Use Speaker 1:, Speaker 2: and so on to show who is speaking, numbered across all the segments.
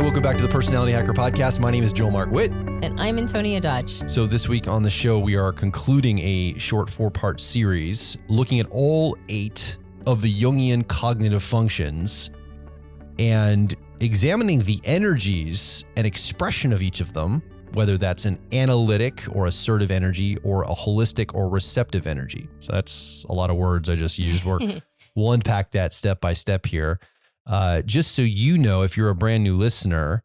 Speaker 1: Hi, welcome back to the Personality Hacker Podcast. My name is Joel Mark Witt.
Speaker 2: And I'm Antonia Dodge.
Speaker 1: So this week on the show, we are concluding a short 4-part series looking at all 8 of the Jungian cognitive functions and examining the energies and expression of each of them, whether that's an analytic or assertive energy or a holistic or receptive energy. So that's a lot of words I just used. We'll unpack that step by step here. Just so you know, if you're a brand new listener,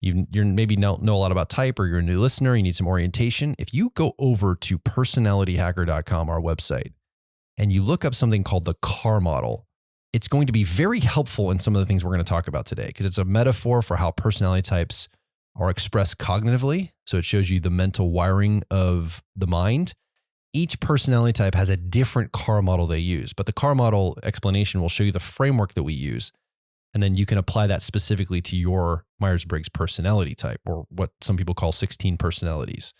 Speaker 1: you're maybe don't know a lot about type, or you're a new listener, you need some orientation. If you go over to personalityhacker.com, our website, and you look up something called the CAR model, it's going to be very helpful in some of the things we're going to talk about today, because it's a metaphor for how personality types are expressed cognitively. So it shows you the mental wiring of the mind. Each personality type has a different CAR model they use, but the CAR model explanation will show you the framework that we use. And then you can apply that specifically to your Myers-Briggs personality type, or what some people call 16 personalities.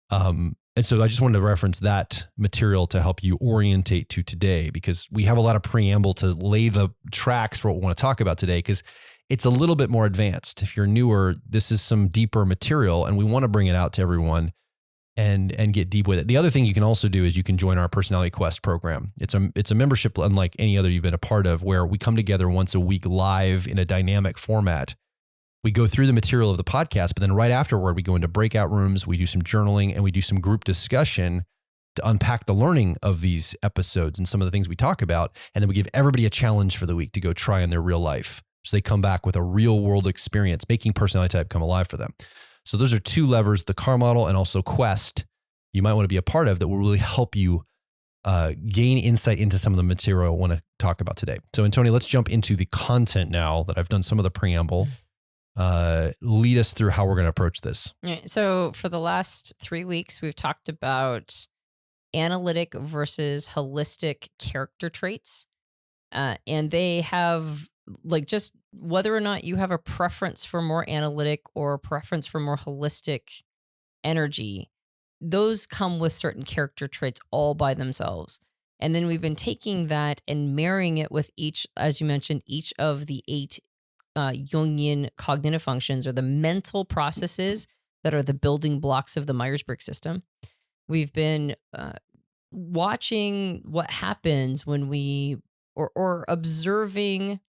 Speaker 1: And so I just wanted to reference that material to help you orientate to today, because we have a lot of preamble to lay the tracks for what we want to talk about today, because it's a little bit more advanced. If you're newer, this is some deeper material, and we want to bring it out to everyone and get deep with it. The other thing you can also do is you can join our Personality Quest program. It's a membership unlike any other you've been a part of, where we come together once a week live in a dynamic format. We go through the material of the podcast, but then right afterward, we go into breakout rooms, we do some journaling, and we do some group discussion to unpack the learning of these episodes and some of the things we talk about. And then we give everybody a challenge for the week to go try in their real life. So they come back with a real world experience, making personality type come alive for them. So those are 2 levers, the CAR model and also Quest, you might want to be a part of, that will really help you gain insight into some of the material I want to talk about today. So Antonia, let's jump into the content now that I've done some of the preamble. Lead us through how we're going to approach this.
Speaker 2: All right, so for the last 3 weeks, we've talked about analytic versus holistic character traits. And they have, like, just whether or not you have a preference for more analytic or a preference for more holistic energy, those come with certain character traits all by themselves. And then we've been taking that and marrying it with each, as you mentioned, each of the 8 Jungian cognitive functions, or the mental processes that are the building blocks of the Myers-Briggs system. We've been watching what happens when we, or observing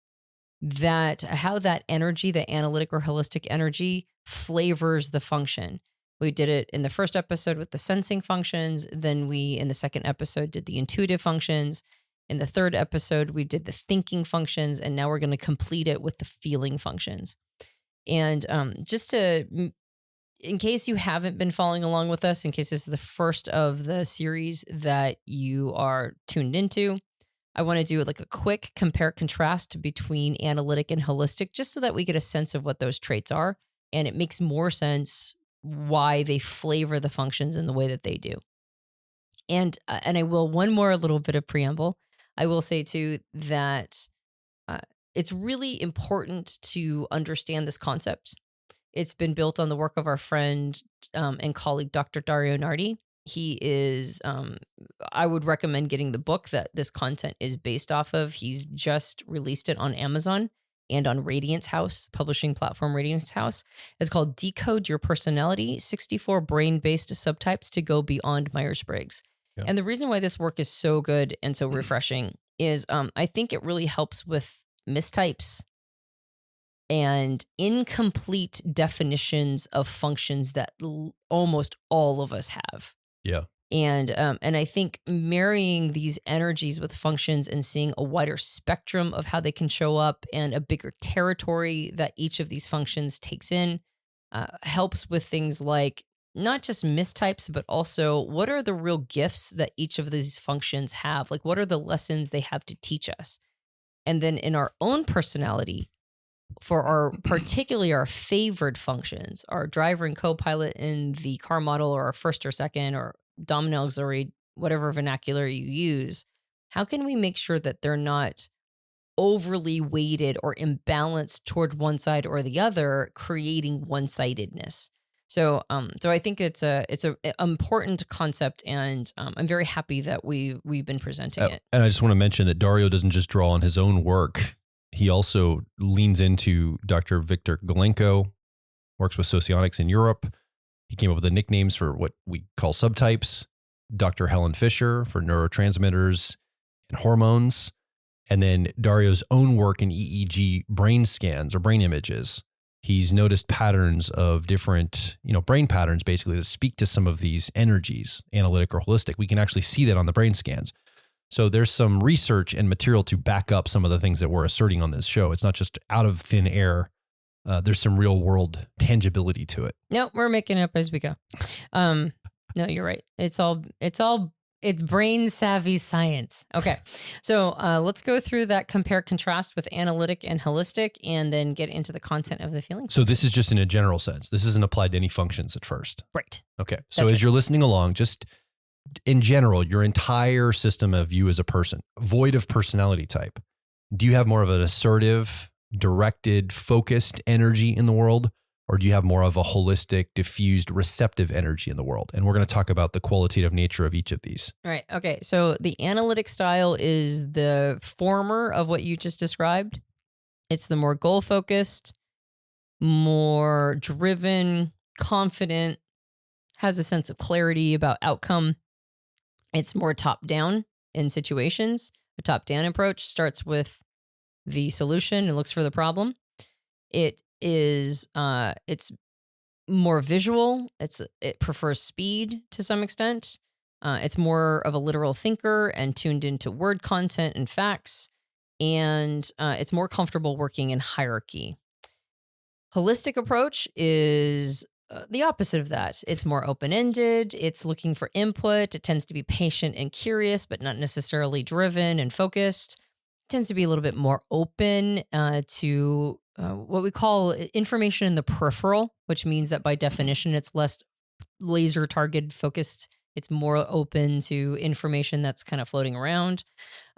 Speaker 2: that, how that energy, the analytic or holistic energy, flavors the function. We did it in the first episode with the sensing functions. Then we, in the second episode, did the intuitive functions. In the third episode, we did the thinking functions. And now we're going to complete it with the feeling functions. And just to, in case you haven't been following along with us, in case this is the first of the series that you are tuned into, I want to do like a quick compare contrast between analytic and holistic, just so that we get a sense of what those traits are. And it makes more sense why they flavor the functions in the way that they do. And I will, one more little bit of preamble. I will say too that it's really important to understand this concept. It's been built on the work of our friend and colleague, Dr. Dario Nardi. He is, I would recommend getting the book that this content is based off of. He's just released it on Amazon and on Radiance House, publishing platform Radiance House. It's called Decode Your Personality, 64 Brain-Based Subtypes to Go Beyond Myers-Briggs. Yeah. And the reason why this work is so good and so refreshing is I think it really helps with mistypes and incomplete definitions of functions that almost all of us have.
Speaker 1: Yeah.
Speaker 2: And I think marrying these energies with functions and seeing a wider spectrum of how they can show up and a bigger territory that each of these functions takes in helps with things like not just mistypes, but also what are the real gifts that each of these functions have? Like, what are the lessons they have to teach us? And then in our own personality, for our, particularly our favored functions, our driver and co-pilot in the CAR model, or our first or second, or dominant auxiliary, whatever vernacular you use, how can we make sure that they're not overly weighted or imbalanced toward one side or the other, creating one-sidedness? So I think it's a important concept, and I'm very happy that we've been presenting it.
Speaker 1: And I just want to mention that Dario doesn't just draw on his own work He also leans into Dr. Viktor Galenko, works with socionics in Europe. He came up with the nicknames for what we call subtypes. Dr. Helen Fisher for neurotransmitters and hormones. And then Dario's own work in EEG brain scans or brain images. He's noticed patterns of different, brain patterns basically that speak to some of these energies, analytic or holistic. We can actually see that on the brain scans. So there's some research and material to back up some of the things that we're asserting on this show. It's not just out of thin air. There's some real world tangibility to it.
Speaker 2: No, we're making it up as we go. No, you're right. It's brain savvy science. Okay. So let's go through that compare contrast with analytic and holistic and then get into the content of the feeling.
Speaker 1: So this is just in a general sense. This isn't applied to any functions at first.
Speaker 2: Right.
Speaker 1: Okay. So as you're listening along, just in general, your entire system of you as a person, void of personality type, do you have more of an assertive, directed, focused energy in the world? Or do you have more of a holistic, diffused, receptive energy in the world? And we're going to talk about the qualitative nature of each of these.
Speaker 2: Right. Okay. So the analytic style is the former of what you just described. It's the more goal-focused, more driven, confident, has a sense of clarity about outcome. It's more top-down in situations. A top-down approach starts with the solution and looks for the problem. It's more visual. It prefers speed to some extent. It's more of a literal thinker and tuned into word content and facts. And it's more comfortable working in hierarchy. Holistic approach is the opposite of that. It's more open-ended. It's looking for input. It tends to be patient and curious, but not necessarily driven and focused. It tends to be a little bit more open to what we call information in the peripheral, which means that by definition, it's less laser target focused. It's more open to information that's kind of floating around.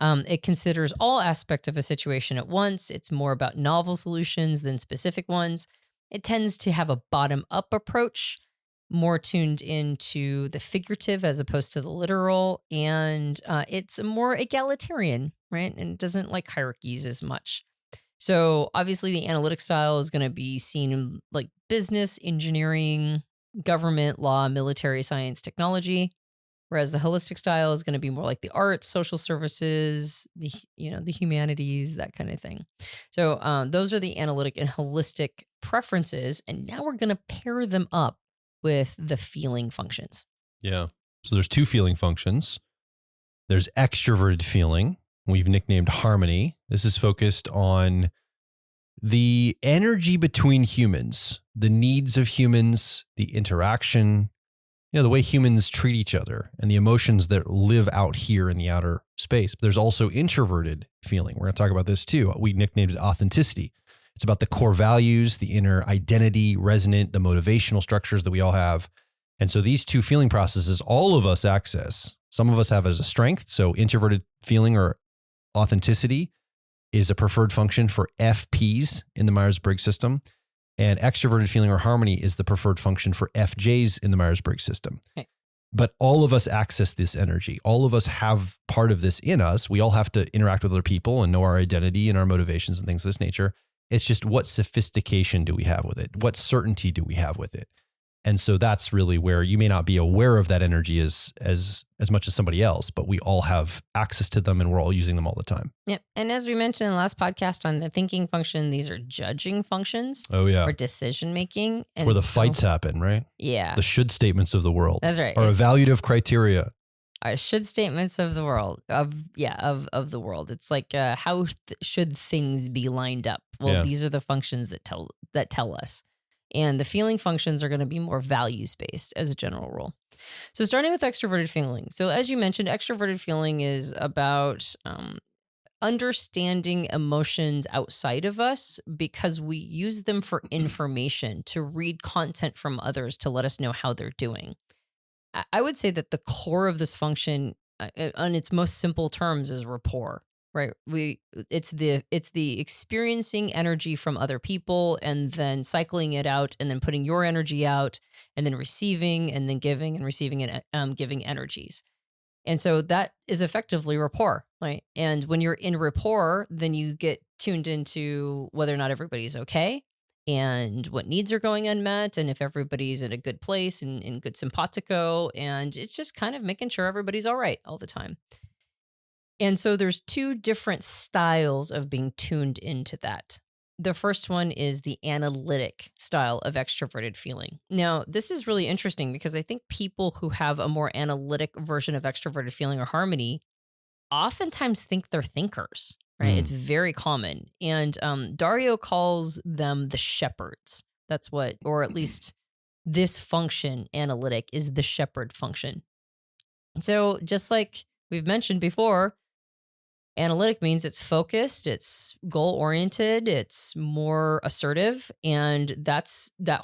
Speaker 2: It considers all aspects of a situation at once. It's more about novel solutions than specific ones. It tends to have a bottom-up approach, more tuned into the figurative as opposed to the literal. And it's more egalitarian, right? And it doesn't like hierarchies as much. So obviously the analytic style is going to be seen in like business, engineering, government, law, military, science, technology, whereas the holistic style is going to be more like the arts, social services, the humanities, that kind of thing. So those are the analytic and holistic preferences, and now we're going to pair them up with the feeling functions.
Speaker 1: Yeah. So there's two feeling functions. There's extroverted feeling. We've nicknamed harmony. This is focused on the energy between humans, the needs of humans, the interaction, the way humans treat each other and the emotions that live out here in the outer space. But there's also introverted feeling. We're going to talk about this too. We nicknamed it authenticity. It's about the core values, the inner identity, resonant, the motivational structures that we all have. And so these two feeling processes, all of us access. Some of us have as a strength. So introverted feeling or authenticity is a preferred function for FPs in the Myers-Briggs system. And extroverted feeling or harmony is the preferred function for FJs in the Myers-Briggs system. Okay. But all of us access this energy. All of us have part of this in us. We all have to interact with other people and know our identity and our motivations and things of this nature. It's just what sophistication do we have with it? What certainty do we have with it? And so that's really where you may not be aware of that energy as much as somebody else, but we all have access to them and we're all using them all the time.
Speaker 2: Yep. And as we mentioned in the last podcast on the thinking function, these are judging functions.
Speaker 1: Oh, yeah.
Speaker 2: Or decision making.
Speaker 1: Where the fights happen, right?
Speaker 2: Yeah.
Speaker 1: The should statements of the world.
Speaker 2: That's right.
Speaker 1: Or evaluative criteria.
Speaker 2: Should statements of the world of the world. It's like how should things be lined up? Well, these are the functions that tell us. And the feeling functions are going to be more values-based as a general rule. So starting with extroverted feeling. So as you mentioned, extroverted feeling is about understanding emotions outside of us because we use them for information, to read content from others to let us know how they're doing. I would say that the core of this function, on its most simple terms, is rapport. Right. It's the experiencing energy from other people and then cycling it out and then putting your energy out and then receiving and then giving and receiving and giving energies. And so that is effectively rapport. Right. And when you're in rapport, then you get tuned into whether or not everybody's okay and what needs are going unmet and if everybody's in a good place and in good simpatico. And it's just kind of making sure everybody's all right all the time. And so there's two different styles of being tuned into that. The first one is the analytic style of extroverted feeling. Now, this is really interesting because I think people who have a more analytic version of extroverted feeling or harmony oftentimes think they're thinkers, right? It's very common. And Dario calls them the shepherds. That's what, or at least this function, analytic, is the shepherd function. So just like we've mentioned before, analytic means it's focused, it's goal-oriented, it's more assertive, and that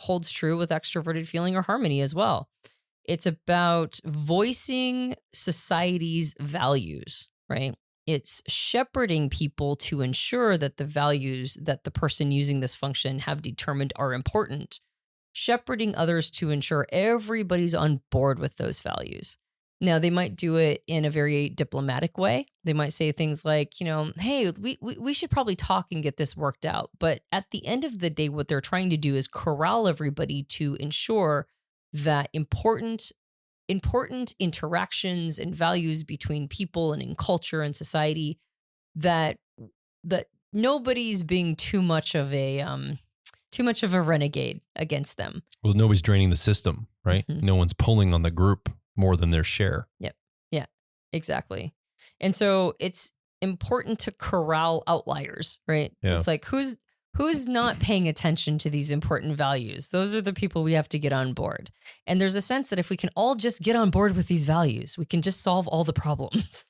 Speaker 2: holds true with extroverted feeling or harmony as well. It's about voicing society's values, right? It's shepherding people to ensure that the values that the person using this function have determined are important, shepherding others to ensure everybody's on board with those values. Now, they might do it in a very diplomatic way. They might say things like, hey, we should probably talk and get this worked out. But at the end of the day, what they're trying to do is corral everybody to ensure that important interactions and values between people and in culture and society, that nobody's being too much of a renegade against them.
Speaker 1: Well, nobody's draining the system, right?
Speaker 2: Mm-hmm.
Speaker 1: No one's pulling on the group more than their share.
Speaker 2: Yep. Yeah, exactly. And so it's important to corral outliers, right?
Speaker 1: Yeah.
Speaker 2: It's like, who's not paying attention to these important values? Those are the people we have to get on board. And there's a sense that if we can all just get on board with these values, we can just solve all the problems.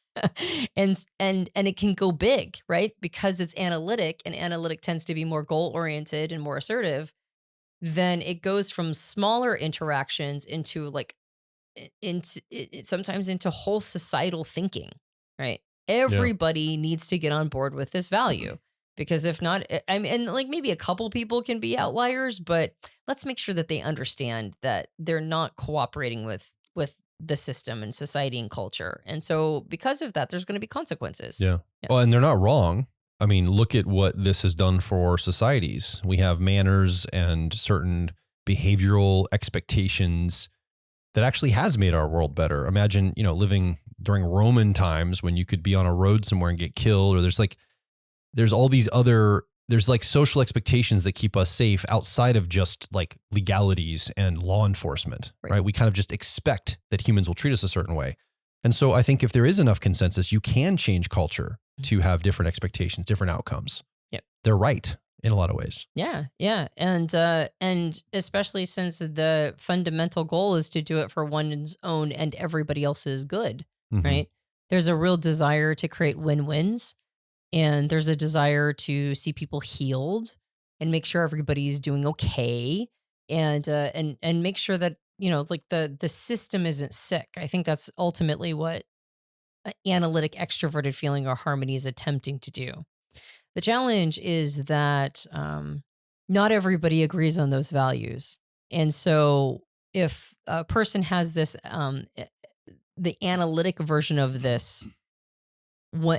Speaker 2: and it can go big, right? Because it's analytic, and analytic tends to be more goal-oriented and more assertive. Then it goes from smaller interactions into sometimes into whole societal thinking, right? Everybody needs to get on board with this value, because if not, and like maybe a couple people can be outliers, but let's make sure that they understand that they're not cooperating with the system and society and culture. And so because of that, there's going to be consequences.
Speaker 1: Yeah. Well, and they're not wrong. I mean, look at what this has done for societies. We have manners and certain behavioral expectations that actually has made our world better. Imagine, living during Roman times when you could be on a road somewhere and get killed, or there's all these other, there's like social expectations that keep us safe outside of just like legalities and law enforcement, right? We kind of just expect that humans will treat us a certain way. And so I think if there is enough consensus, you can change culture to have different expectations, different outcomes.
Speaker 2: Yep.
Speaker 1: They're right in a lot of ways.
Speaker 2: Yeah. Yeah. And especially since the fundamental goal is to do it for one's own and everybody else's good, right? There's a real desire to create win-wins, and there's a desire to see people healed and make sure everybody's doing okay, and make sure that, like the system isn't sick. I think that's ultimately what analytic extroverted feeling or harmony is attempting to do. The challenge is that not everybody agrees on those values. And so if a person has this, the analytic version of this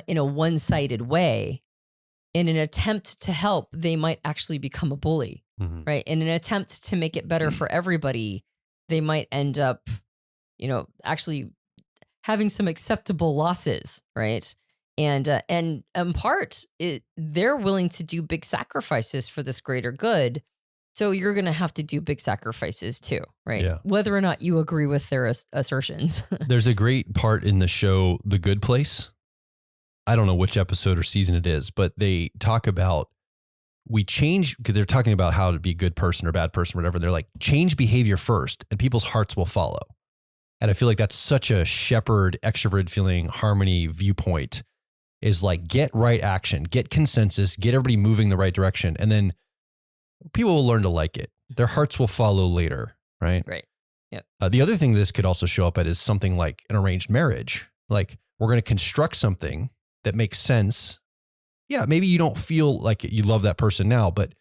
Speaker 2: in a one-sided way, in an attempt to help, they might actually become a bully, right? In an attempt to make it better for everybody, they might end up, actually having some acceptable losses, right? And in part, they're willing to do big sacrifices for this greater good. So you're going to have to do big sacrifices too, right?
Speaker 1: Yeah.
Speaker 2: Whether or not you agree with their assertions.
Speaker 1: There's a great part in the show, The Good Place. I don't know which episode or season it is, but they talk about because they're talking about how to be a good person or bad person, or whatever. They're like, change behavior first and people's hearts will follow. And I feel like that's such a shepherd, extroverted feeling, harmony viewpoint, is like, get right action, get consensus, get everybody moving the right direction. And then people will learn to like it. Their hearts will follow later, right?
Speaker 2: Right. Yep.
Speaker 1: The other thing this could also show up at is something like an arranged marriage. Like, we're going to construct something that makes sense. Yeah, maybe you don't feel like you love that person now, but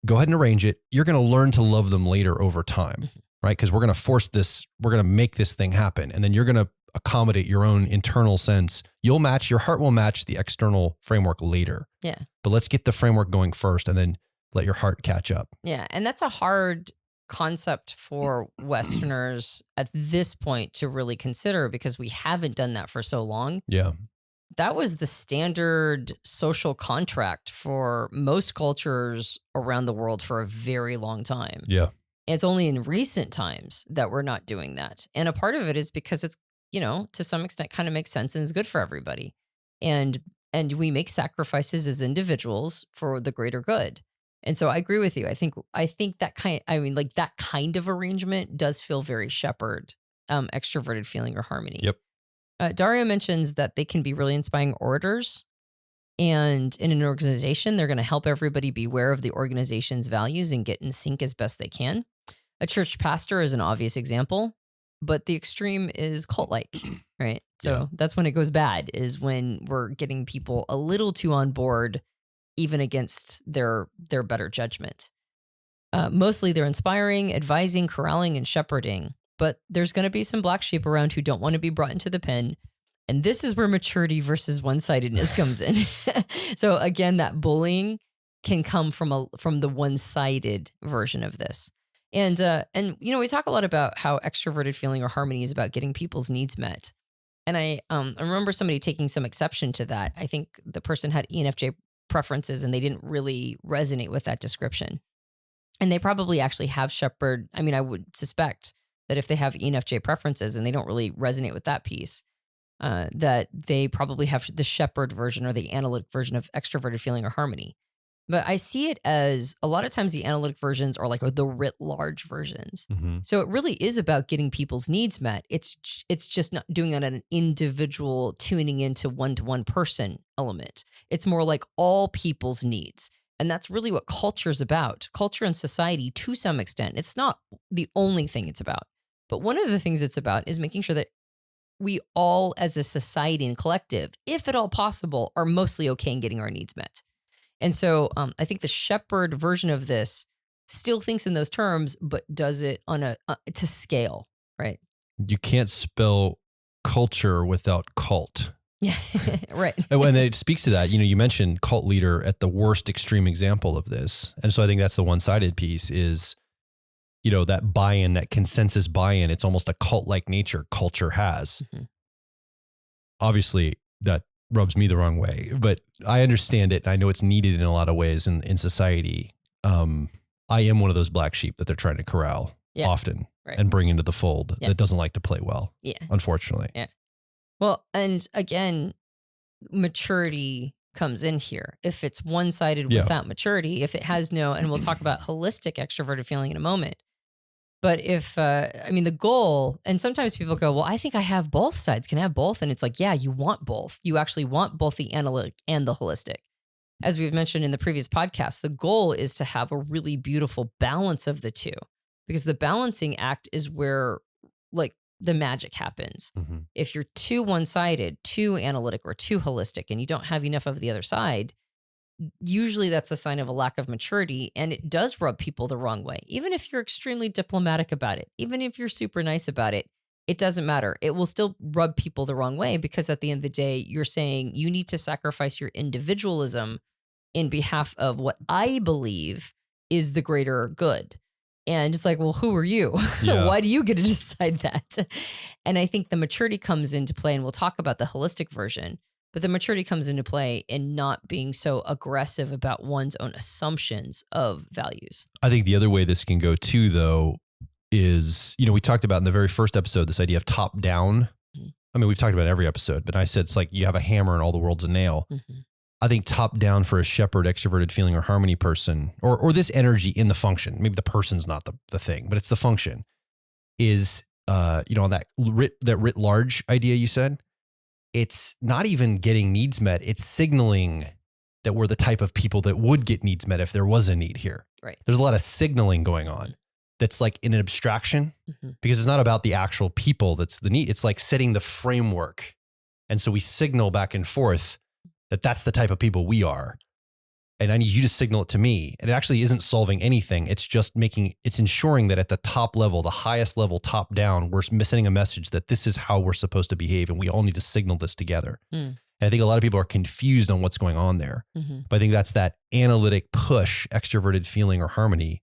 Speaker 1: go ahead and arrange it. You're going to learn to love them later over time, right? Because we're going to force this, we're going to make this thing happen. And then you're going to accommodate your own internal sense. Your heart will match the external framework later.
Speaker 2: Yeah.
Speaker 1: But let's get the framework going first and then let your heart catch up.
Speaker 2: Yeah. And that's a hard concept for Westerners at this point to really consider because we haven't done that for so long.
Speaker 1: Yeah.
Speaker 2: That was the standard social contract for most cultures around the world for a very long time.
Speaker 1: Yeah.
Speaker 2: And it's only in recent times that we're not doing that. And a part of it is because it's, to some extent kind of makes sense and is good for everybody. And we make sacrifices as individuals for the greater good. And so I agree with you. I think that that kind of arrangement does feel very shepherd, extroverted feeling or harmony.
Speaker 1: Yep.
Speaker 2: Daria mentions that they can be really inspiring orators. And in an organization, they're going to help everybody be aware of the organization's values and get in sync as best they can. A church pastor is an obvious example, but the extreme is cult-like, right? So that's when it goes bad, is when we're getting people a little too on board, even against their better judgment. Mostly they're inspiring, advising, corralling, and shepherding. But there's going to be some black sheep around who don't want to be brought into the pen. And this is where maturity versus one-sidedness comes in. So again, that bullying can come from the one-sided version of this. And we talk a lot about how extroverted feeling or harmony is about getting people's needs met. And I remember somebody taking some exception to that. I think the person had ENFJ preferences and they didn't really resonate with that description. And they probably actually have shepherd. I mean, I would suspect that if they have ENFJ preferences and they don't really resonate with that piece, that they probably have the shepherd version or the analytic version of extroverted feeling or harmony. But I see it as a lot of times the analytic versions are like the writ large versions.
Speaker 1: Mm-hmm.
Speaker 2: So it really is about getting people's needs met. It's just not doing it on an individual tuning into one-to-one person element. It's more like all people's needs. And that's really what culture is about. Culture and society, to some extent, it's not the only thing it's about. But one of the things it's about is making sure that we all as a society and collective, if at all possible, are mostly okay in getting our needs met. And so I think the shepherd version of this still thinks in those terms, but does it on to scale, right?
Speaker 1: You can't spell culture without cult.
Speaker 2: Yeah, right.
Speaker 1: And it speaks to that. You mentioned cult leader at the worst extreme example of this. And so I think that's the one-sided piece is, that buy-in, that consensus buy-in. It's almost a cult-like nature culture has.
Speaker 2: Mm-hmm.
Speaker 1: Obviously, that rubs me the wrong way, but I understand it. I know it's needed in a lot of ways in society. I am one of those black sheep that they're trying to corral often and bring into the fold that doesn't like to play well, unfortunately.
Speaker 2: Yeah. Well, and again, maturity comes in here. If it's one-sided without maturity, if it has no, and we'll talk about holistic extroverted feeling in a moment. But if, the goal, and sometimes people go, well, I think I have both sides. Can I have both? And it's like, yeah, you want both. You actually want both the analytic and the holistic. As we've mentioned in the previous podcast, the goal is to have a really beautiful balance of the two, because the balancing act is where the magic happens.
Speaker 1: Mm-hmm.
Speaker 2: If you're too one-sided, too analytic, or too holistic, and you don't have enough of the other side, usually that's a sign of a lack of maturity, and it does rub people the wrong way. Even if you're extremely diplomatic about it, even if you're super nice about it, it doesn't matter. It will still rub people the wrong way, because at the end of the day, you're saying you need to sacrifice your individualism in behalf of what I believe is the greater good. And it's like, well, who are you?
Speaker 1: Yeah.
Speaker 2: Why do you get to decide that? And I think the maturity comes into play, and we'll talk about the holistic version, but the maturity comes into play in not being so aggressive about one's own assumptions of values.
Speaker 1: I think the other way this can go too, though, is, we talked about in the very first episode, this idea of top down.
Speaker 2: Mm-hmm.
Speaker 1: I mean, we've talked about it every episode, but I said it's like you have a hammer and all the world's a nail.
Speaker 2: Mm-hmm.
Speaker 1: I think top down for a shepherd, extroverted feeling or harmony person, or this energy in the function, maybe the person's not the thing, but it's the function, is, on that writ large idea you said, it's not even getting needs met. It's signaling that we're the type of people that would get needs met if there was a need here.
Speaker 2: Right.
Speaker 1: There's a lot of signaling going on that's like in an abstraction,
Speaker 2: mm-hmm.
Speaker 1: because it's not about the actual people that's the need. It's like setting the framework. And so we signal back and forth that that's the type of people we are. and I need you to signal it to me. And it actually isn't solving anything. It's just it's ensuring that at the top level, the highest level, top down, we're sending a message that this is how we're supposed to behave. And we all need to signal this together. And I think a lot of people are confused on what's going on there. But I think that's that analytic push, extroverted feeling or harmony,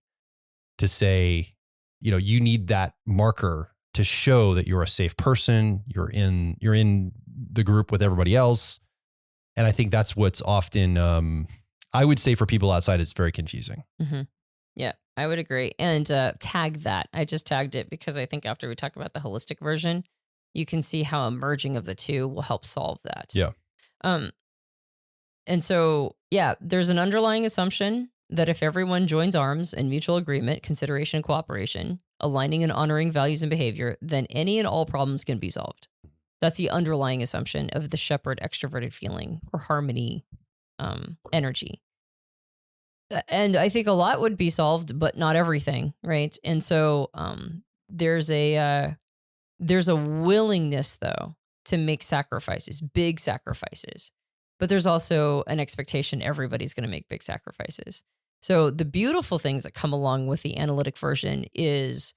Speaker 1: to say, you need that marker to show that you're a safe person. You're in the group with everybody else. And I think that's what's often, I would say for people outside, it's very confusing.
Speaker 2: Yeah, I would agree. And tag that. I just tagged it because I think after we talk about the holistic version, you can see how a merging of the two will help solve that.
Speaker 1: Yeah.
Speaker 2: And so, yeah, there's an underlying assumption that if everyone joins arms in mutual agreement, consideration, and cooperation, aligning and honoring values and behavior, then any and all problems can be solved. That's the underlying assumption of the shepherd extroverted feeling or harmony energy. And I think a lot would be solved, but not everything, right? And so there's a willingness, though, to make sacrifices, big sacrifices. But there's also an expectation everybody's going to make big sacrifices. So the beautiful things that come along with the analytic version is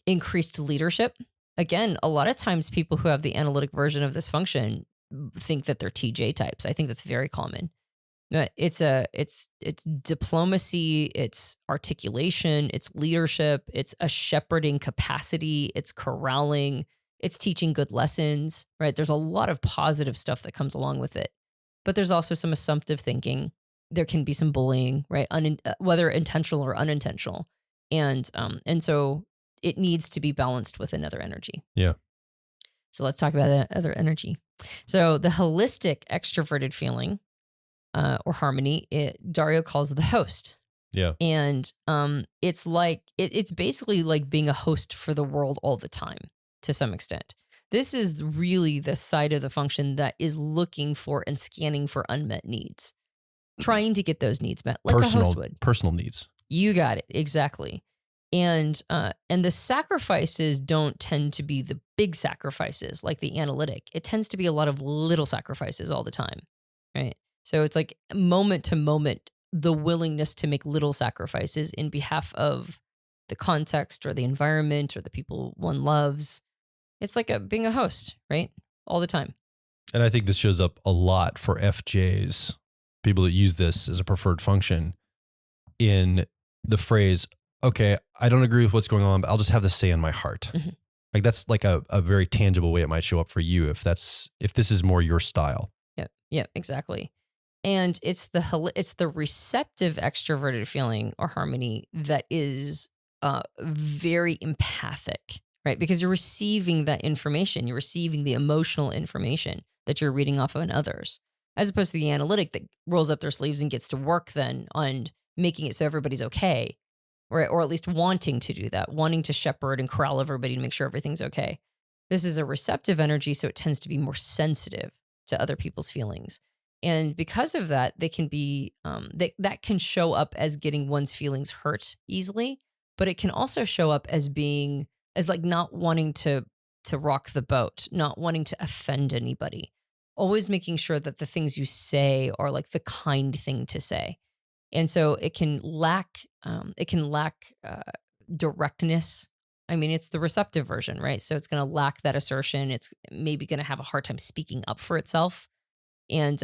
Speaker 2: increased leadership. Again, a lot of times people who have the analytic version of this function think that they're TJ types. I think that's very common. It's diplomacy, it's articulation, it's leadership, it's a shepherding capacity, it's corralling, it's teaching good lessons, right? There's a lot of positive stuff that comes along with it. But there's also some assumptive thinking. There can be some bullying, right? Whether intentional or unintentional. And so it needs to be balanced with another energy.
Speaker 1: Yeah.
Speaker 2: So let's talk about that other energy. So the holistic extroverted feeling or harmony, Dario calls the host.
Speaker 1: Yeah.
Speaker 2: And it's like, it's basically like being a host for the world all the time to some extent. This is really the side of the function that is looking for and scanning for unmet needs, trying to get those needs met, like a host would.
Speaker 1: Personal needs.
Speaker 2: You got it. Exactly. And the sacrifices don't tend to be the big sacrifices like the analytic. It tends to be a lot of little sacrifices all the time, right? So it's like moment to moment, the willingness to make little sacrifices in behalf of the context or the environment or the people one loves. It's like being a host, right? All the time.
Speaker 1: And I think this shows up a lot for FJs, people that use this as a preferred function, in the phrase, okay, I don't agree with what's going on, but I'll just have this say in my heart. Like that's like a very tangible way it might show up for you if this is more your style.
Speaker 2: Yeah, exactly. And it's the receptive extroverted feeling or harmony that is very empathic, right? Because you're receiving that information, you're receiving the emotional information that you're reading off of others, as opposed to the analytic that rolls up their sleeves and gets to work then on making it so everybody's okay, right? Or at least wanting to do that, wanting to shepherd and corral everybody to make sure everything's okay. This is a receptive energy, so it tends to be more sensitive to other people's feelings. And because of that, they can be that can show up as getting one's feelings hurt easily, but it can also show up as being as like not wanting to rock the boat, not wanting to offend anybody, always making sure that the things you say are like the kind thing to say. And so it can lack directness. I mean, it's the receptive version, right? So it's going to lack that assertion. It's maybe going to have a hard time speaking up for itself. And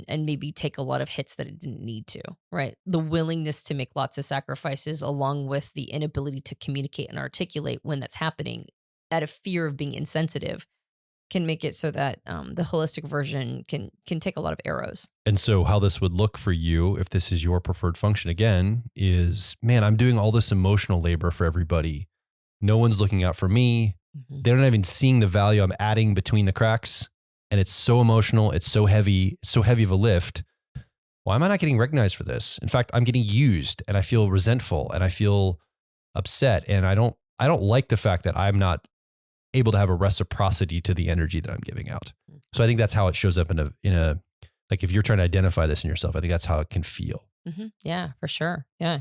Speaker 2: maybe take a lot of hits that it didn't need to, right? The willingness to make lots of sacrifices along with the inability to communicate and articulate when that's happening out of fear of being insensitive can make it so that the holistic version can take a lot of arrows.
Speaker 1: And so how this would look for you, if this is your preferred function again, is, man, I'm doing all this emotional labor for everybody. No one's looking out for me. They're not even seeing the value I'm adding between the cracks. And it's so emotional, it's so heavy of a lift. Why am I not getting recognized for this? In fact, I'm getting used and I feel resentful and I feel upset. And I don't like the fact that I'm not able to have a reciprocity to the energy that I'm giving out. So I think that's how it shows up in a like if you're trying to identify this in yourself, I think that's how it can feel.
Speaker 2: Yeah, for sure. Yeah.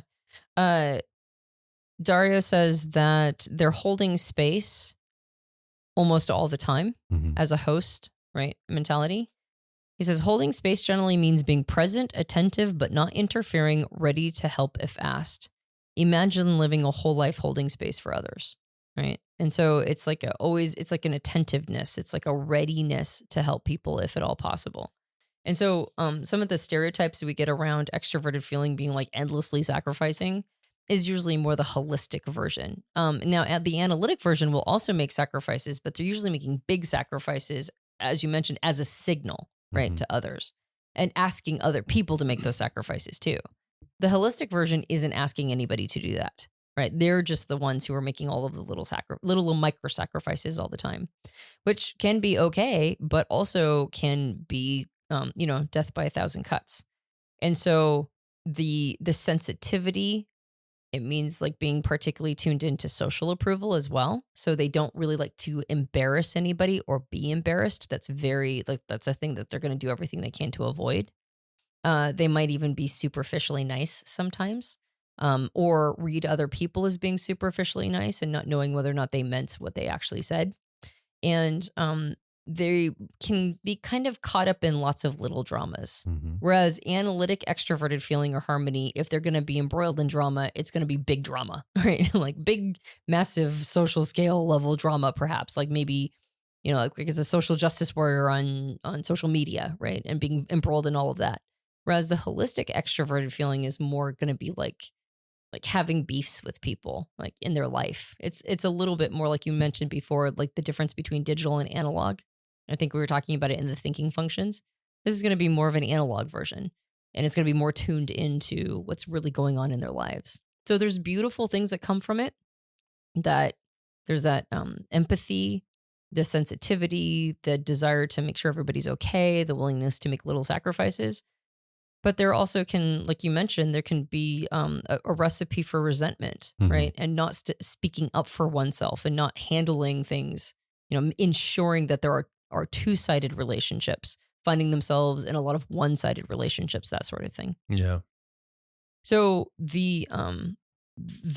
Speaker 2: Dario says that they're holding space almost all the time as a host, right? Mentality. He says, holding space generally means being present, attentive, but not interfering, ready to help if asked. Imagine living a whole life holding space for others, right? And so it's like it's like an attentiveness. It's like a readiness to help people if at all possible. And so some of the stereotypes that we get around extroverted feeling being like endlessly sacrificing is usually more the holistic version. Now, at the analytic version will also make sacrifices, but they're usually making big sacrifices, as you mentioned, as a signal, right, to others, and asking other people to make those sacrifices too. The holistic version isn't asking anybody to do that, right? They're just the ones who are making all of the little micro sacrifices all the time, which can be okay, but also can be, death by 1,000 cuts. And so the sensitivity, it means like being particularly tuned into social approval as well. So they don't really like to embarrass anybody or be embarrassed. That's that's a thing that they're going to do everything they can to avoid. They might even be superficially nice sometimes, or read other people as being superficially nice and not knowing whether or not they meant what they actually said. And they can be kind of caught up in lots of little dramas. Whereas analytic, extroverted feeling or harmony, if they're going to be embroiled in drama, it's going to be big drama, right? Like big, massive social scale level drama, perhaps. Like maybe, like as a social justice warrior on social media, right? And being embroiled in all of that. Whereas the holistic extroverted feeling is more going to be like having beefs with people like in their life. It's a little bit more like you mentioned before, like the difference between digital and analog. I think we were talking about it in the thinking functions. This is going to be more of an analog version, and it's going to be more tuned into what's really going on in their lives. So there's beautiful things that come from it. That there's that empathy, the sensitivity, the desire to make sure everybody's okay, the willingness to make little sacrifices. But there also can, like you mentioned, there can be a recipe for resentment, right? And not speaking up for oneself and not handling things, ensuring that there are two-sided relationships, finding themselves in a lot of one-sided relationships, that sort of thing.
Speaker 1: Yeah.
Speaker 2: So the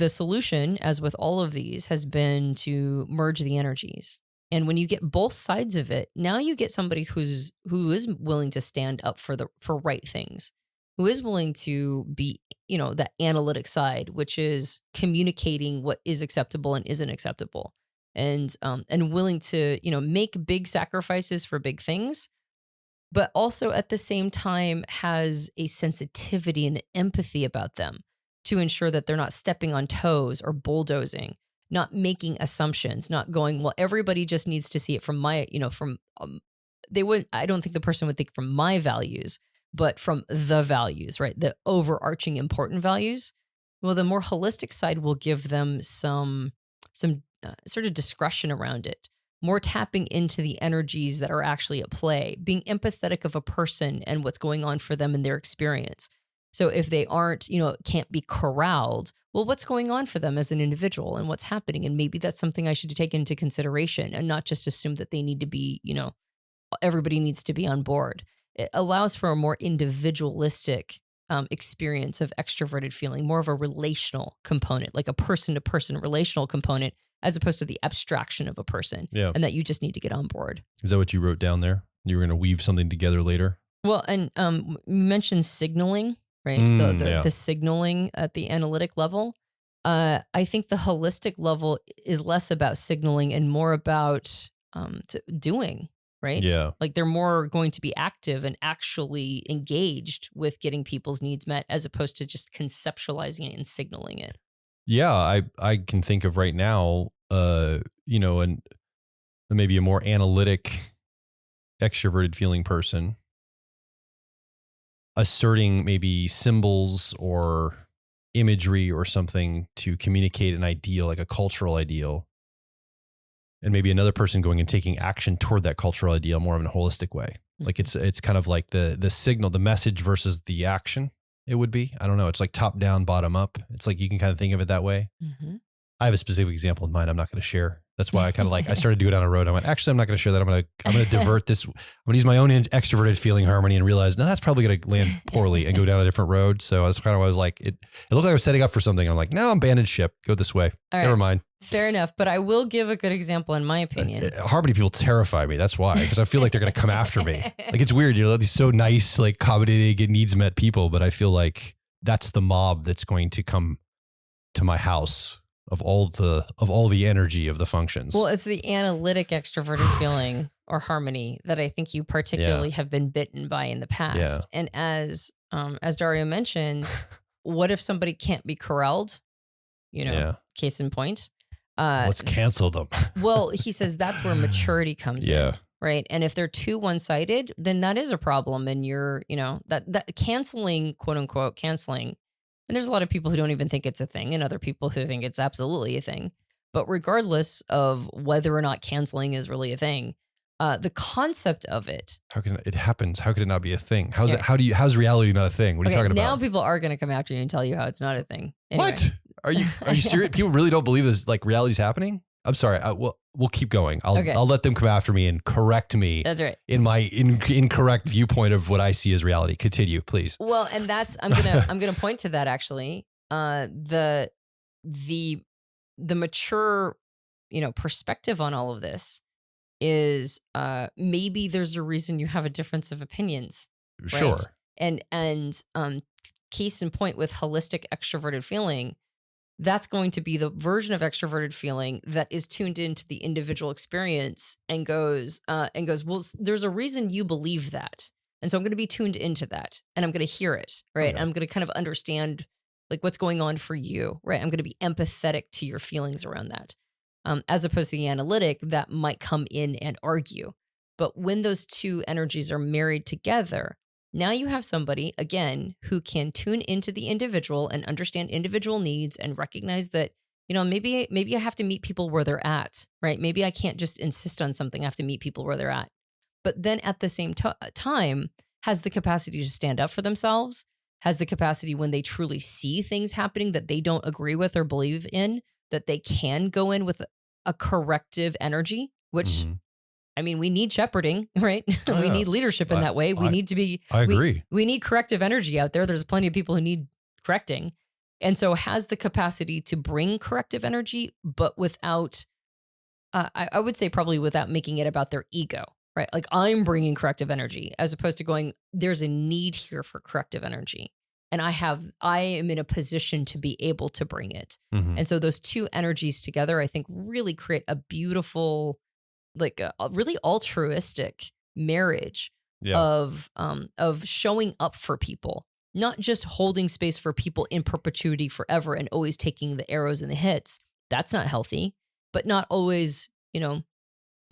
Speaker 2: solution, as with all of these, has been to merge the energies. And when you get both sides of it, now you get somebody who is willing to stand up for right things, who is willing to be, that analytic side, which is communicating what is acceptable and isn't acceptable, and willing to, make big sacrifices for big things, but also at the same time has a sensitivity and empathy about them to ensure that they're not stepping on toes or bulldozing, not making assumptions, not going, well, everybody just needs to see it from my, I don't think the person would think from my values, but from the values, right? The overarching important values. Well, the more holistic side will give them some sort of discretion around it, more tapping into the energies that are actually at play, being empathetic of a person and what's going on for them in their experience. So if they aren't, can't be corralled, well, what's going on for them as an individual and what's happening? And maybe that's something I should take into consideration and not just assume that they need to be, everybody needs to be on board. It allows for a more individualistic experience of extroverted feeling, more of a relational component, like a person-to-person relational component, as opposed to the abstraction of a person.
Speaker 1: Yeah.
Speaker 2: And that you just need to get on board.
Speaker 1: Is that what you wrote down there? You were going to weave something together later?
Speaker 2: Well, and you mentioned signaling, right? The signaling at the analytic level. I think the holistic level is less about signaling and more about doing, right?
Speaker 1: Yeah.
Speaker 2: Like they're more going to be active and actually engaged with getting people's needs met as opposed to just conceptualizing it and signaling it.
Speaker 1: Yeah, I can think of right now, and maybe a more analytic, extroverted feeling person asserting maybe symbols or imagery or something to communicate an ideal, like a cultural ideal. And maybe another person going and taking action toward that cultural ideal more of a holistic way. Like it's kind of like the signal, the message versus the action. It would be, I don't know. It's like top down, bottom up. It's like you can kind of think of it that way. I have a specific example in mind I'm not going to share. That's why I kind of I started to go down a road. I went, actually, I'm not going to share that. I'm going to divert this. I'm going to use my own extroverted feeling harmony and realize, no, that's probably going to land poorly and go down a different road. So that's kind of why I was like, it looked like I was setting up for something. I'm like, no, I'm banded ship. Go this way. Never mind.
Speaker 2: Fair enough. But I will give a good example in my opinion.
Speaker 1: Harmony people terrify me. That's why, because I feel like they're going to come after me. Like, it's weird. These so nice, accommodating, get needs met people. But I feel like that's the mob that's going to come to my house. Of all the energy of the functions.
Speaker 2: Well, it's the analytic extroverted feeling or harmony that I think you particularly have been bitten by in the past. Yeah. And as Dario mentions, what if somebody can't be corralled? Case in point.
Speaker 1: Let's cancel them.
Speaker 2: Well, he says that's where maturity comes in. Right. And if they're too one-sided, then that is a problem. And you're, that canceling, quote unquote, canceling. And there's a lot of people who don't even think it's a thing and other people who think it's absolutely a thing. But regardless of whether or not canceling is really a thing, the concept of it.
Speaker 1: How can it happens? How could it not be a thing? How's how's reality not a thing? What are you talking about?
Speaker 2: Now people are going to come after you and tell you how it's not a thing. Anyway.
Speaker 1: What? Are you serious? People really don't believe this reality's happening? I'm sorry. We'll keep going. I'll let them come after me and correct me.
Speaker 2: That's right.
Speaker 1: In my incorrect viewpoint of what I see as reality. Continue, please.
Speaker 2: Well, and that's I'm gonna point to that actually. The mature, perspective on all of this is maybe there's a reason you have a difference of opinions.
Speaker 1: Sure.
Speaker 2: Right? And case in point with holistic extroverted feeling. That's going to be the version of extroverted feeling that is tuned into the individual experience and goes, well, there's a reason you believe that. And so I'm going to be tuned into that and I'm going to hear it, right? I'm going to kind of understand what's going on for you, right? I'm going to be empathetic to your feelings around that. As opposed to the analytic that might come in and argue. But when those two energies are married together, now you have somebody, again, who can tune into the individual and understand individual needs and recognize that, maybe I have to meet people where they're at, right? Maybe I can't just insist on something. I have to meet people where they're at. But then at the same time, has the capacity to stand up for themselves, has the capacity when they truly see things happening that they don't agree with or believe in, that they can go in with a corrective energy, which... I mean, we need shepherding, right? We need leadership in that way. We need to be.
Speaker 1: I agree.
Speaker 2: We need corrective energy out there. There's plenty of people who need correcting. And so has the capacity to bring corrective energy, but without, I would say probably without making it about their ego, right? Like I'm bringing corrective energy as opposed to going, there's a need here for corrective energy. And I am in a position to be able to bring it. And so those two energies together, I think really create a beautiful, a really altruistic marriage of showing up for people, not just holding space for people in perpetuity forever and always taking the arrows and the hits. That's not healthy, but not always,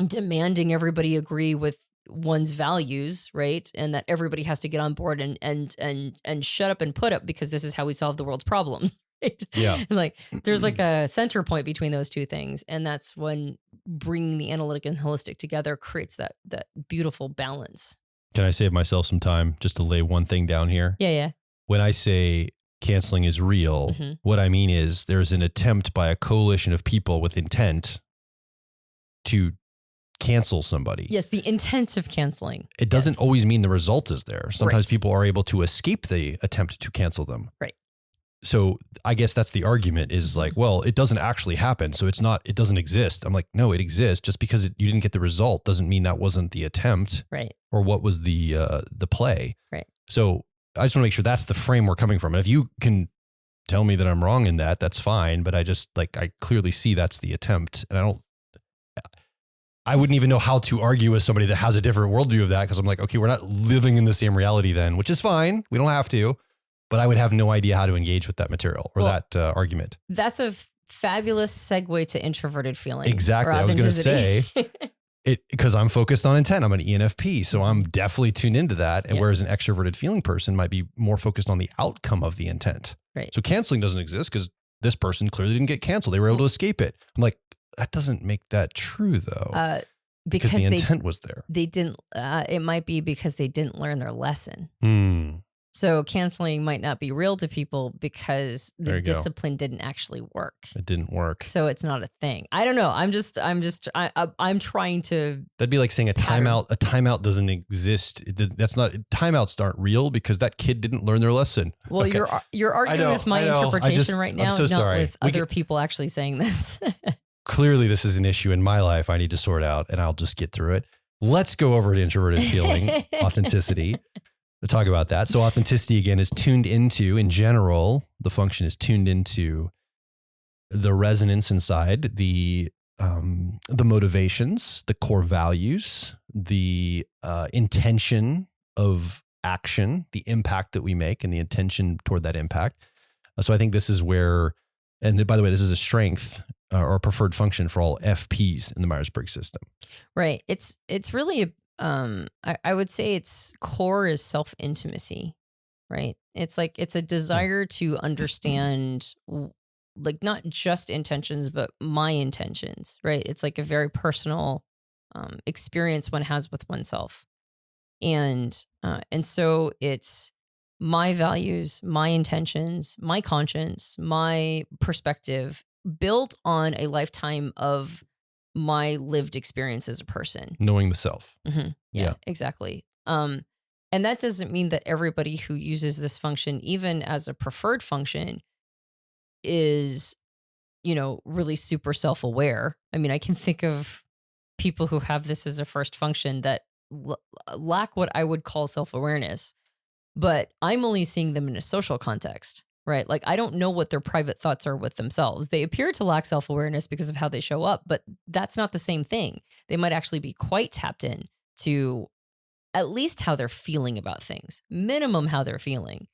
Speaker 2: demanding everybody agree with one's values, right? And that everybody has to get on board and shut up and put up because this is how we solve the world's problems. Right?
Speaker 1: Yeah.
Speaker 2: It's there's a center point between those two things. And that's when bringing the analytic and holistic together creates that beautiful balance.
Speaker 1: Can I save myself some time just to lay one thing down here?
Speaker 2: Yeah.
Speaker 1: When I say canceling is real, what I mean is there's an attempt by a coalition of people with intent to cancel somebody.
Speaker 2: Yes, the intent of canceling.
Speaker 1: It doesn't always mean the result is there. Sometimes people are able to escape the attempt to cancel them.
Speaker 2: Right.
Speaker 1: So I guess that's the argument is well, it doesn't actually happen. So it doesn't exist. I'm like, no, it exists. Just because you didn't get the result doesn't mean that wasn't the attempt.
Speaker 2: Right.
Speaker 1: Or what was the play.
Speaker 2: Right.
Speaker 1: So I just want to make sure that's the frame we're coming from. And if you can tell me that I'm wrong in that, that's fine. But I just I clearly see that's the attempt. And I wouldn't even know how to argue with somebody that has a different worldview of that. Cause I'm like, okay, we're not living in the same reality then, which is fine. We don't have to. But I would have no idea how to engage with that material or that argument.
Speaker 2: That's a fabulous segue to introverted feeling.
Speaker 1: Exactly. I was going to say it because I'm focused on intent. I'm an ENFP, so I'm definitely tuned into that. And whereas an extroverted feeling person might be more focused on the outcome of the intent.
Speaker 2: Right.
Speaker 1: So canceling doesn't exist because this person clearly didn't get canceled. They were able to escape it. I'm like, that doesn't make that true though. Because the intent was there.
Speaker 2: They didn't. It might be because they didn't learn their lesson. So canceling might not be real to people because
Speaker 1: There
Speaker 2: the
Speaker 1: you go.
Speaker 2: discipline didn't actually work.
Speaker 1: It didn't work.
Speaker 2: So it's not a thing. I don't know. I'm trying to.
Speaker 1: That'd be like saying a
Speaker 2: pattern.
Speaker 1: timeout doesn't exist. That's not, timeouts aren't real because that kid didn't learn their lesson.
Speaker 2: Well,
Speaker 1: Okay.
Speaker 2: you're arguing with my interpretation right now,
Speaker 1: I'm so
Speaker 2: not
Speaker 1: sorry.
Speaker 2: with other people actually saying this.
Speaker 1: Clearly this is an issue in my life I need to sort out, and I'll just get through it. Let's go over to introverted feeling, authenticity, to talk about that. So authenticity, again, is tuned into, in general, the function is tuned into the resonance inside, the motivations, the core values, the intention of action, the impact that we make, and the intention toward that impact. So I think this is where, and by the way, this is a strength or a preferred function for all FPs in the Myers-Briggs system.
Speaker 2: Right. It's really, I would say its core is self-intimacy, right? It's like, it's a desire to understand like not just intentions, but my intentions, right? It's like a very personal experience one has with oneself. And so it's my values, my intentions, my conscience, my perspective built on a lifetime of my lived experience as a person.
Speaker 1: Knowing the self.
Speaker 2: Mm-hmm.
Speaker 1: Yeah.
Speaker 2: Yeah, exactly. And that doesn't mean that everybody who uses this function, even as a preferred function, is, really super self-aware. I mean, I can think of people who have this as a first function that lack what I would call self-awareness, but I'm only seeing them in a social context, right? Like, I don't know what their private thoughts are with themselves. They appear to lack self-awareness because of how they show up, but that's not the same thing. They might actually be quite tapped in to at least how they're feeling about things, minimum how they're feeling.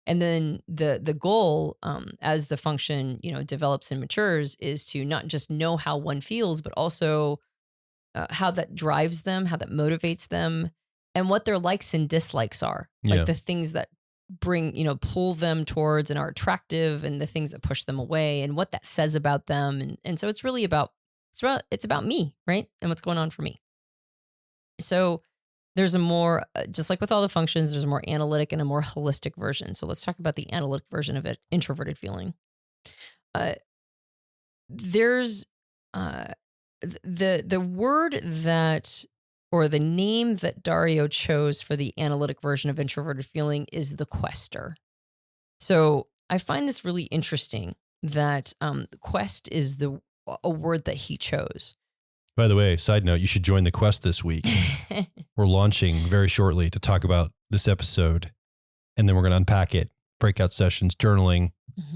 Speaker 2: And then the goal, as the function, develops and matures, is to not just know how one feels, but also how that drives them, how that motivates them, and what their likes and dislikes are. Like the things that pull them towards and are attractive, and the things that push them away, and what that says about them. And so it's really about me, right? And what's going on for me. So there's a more, just like with all the functions, there's a more analytic and a more holistic version. So let's talk about the analytic version of it, introverted feeling. There's the word that, or the name that Dario chose for the analytic version of introverted feeling is the quester. So I find this really interesting that quest is a word that he chose.
Speaker 1: By the way, side note, you should join the quest this week. We're launching very shortly to talk about this episode, and then we're going to unpack it. Breakout sessions, journaling,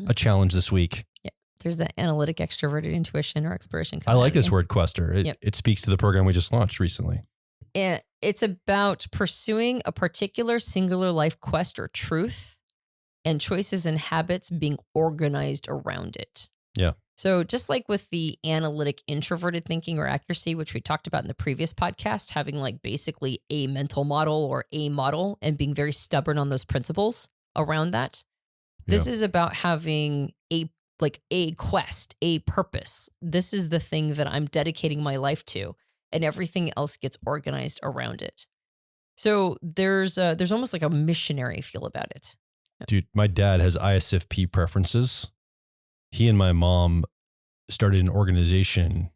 Speaker 1: a challenge this week.
Speaker 2: Yeah. There's the analytic, extroverted intuition or exploration.
Speaker 1: I like this word quester. It speaks to the program we just launched recently.
Speaker 2: And it's about pursuing a particular singular life quest or truth, and choices and habits being organized around it.
Speaker 1: Yeah.
Speaker 2: So just like with the analytic introverted thinking or accuracy, which we talked about in the previous podcast, having like basically a mental model or a model and being very stubborn on those principles around that. This is about having a quest, a purpose. This is the thing that I'm dedicating my life to, and everything else gets organized around it. So there's almost like a missionary feel about it.
Speaker 1: Dude, my dad has ISFP preferences. He and my mom started an organization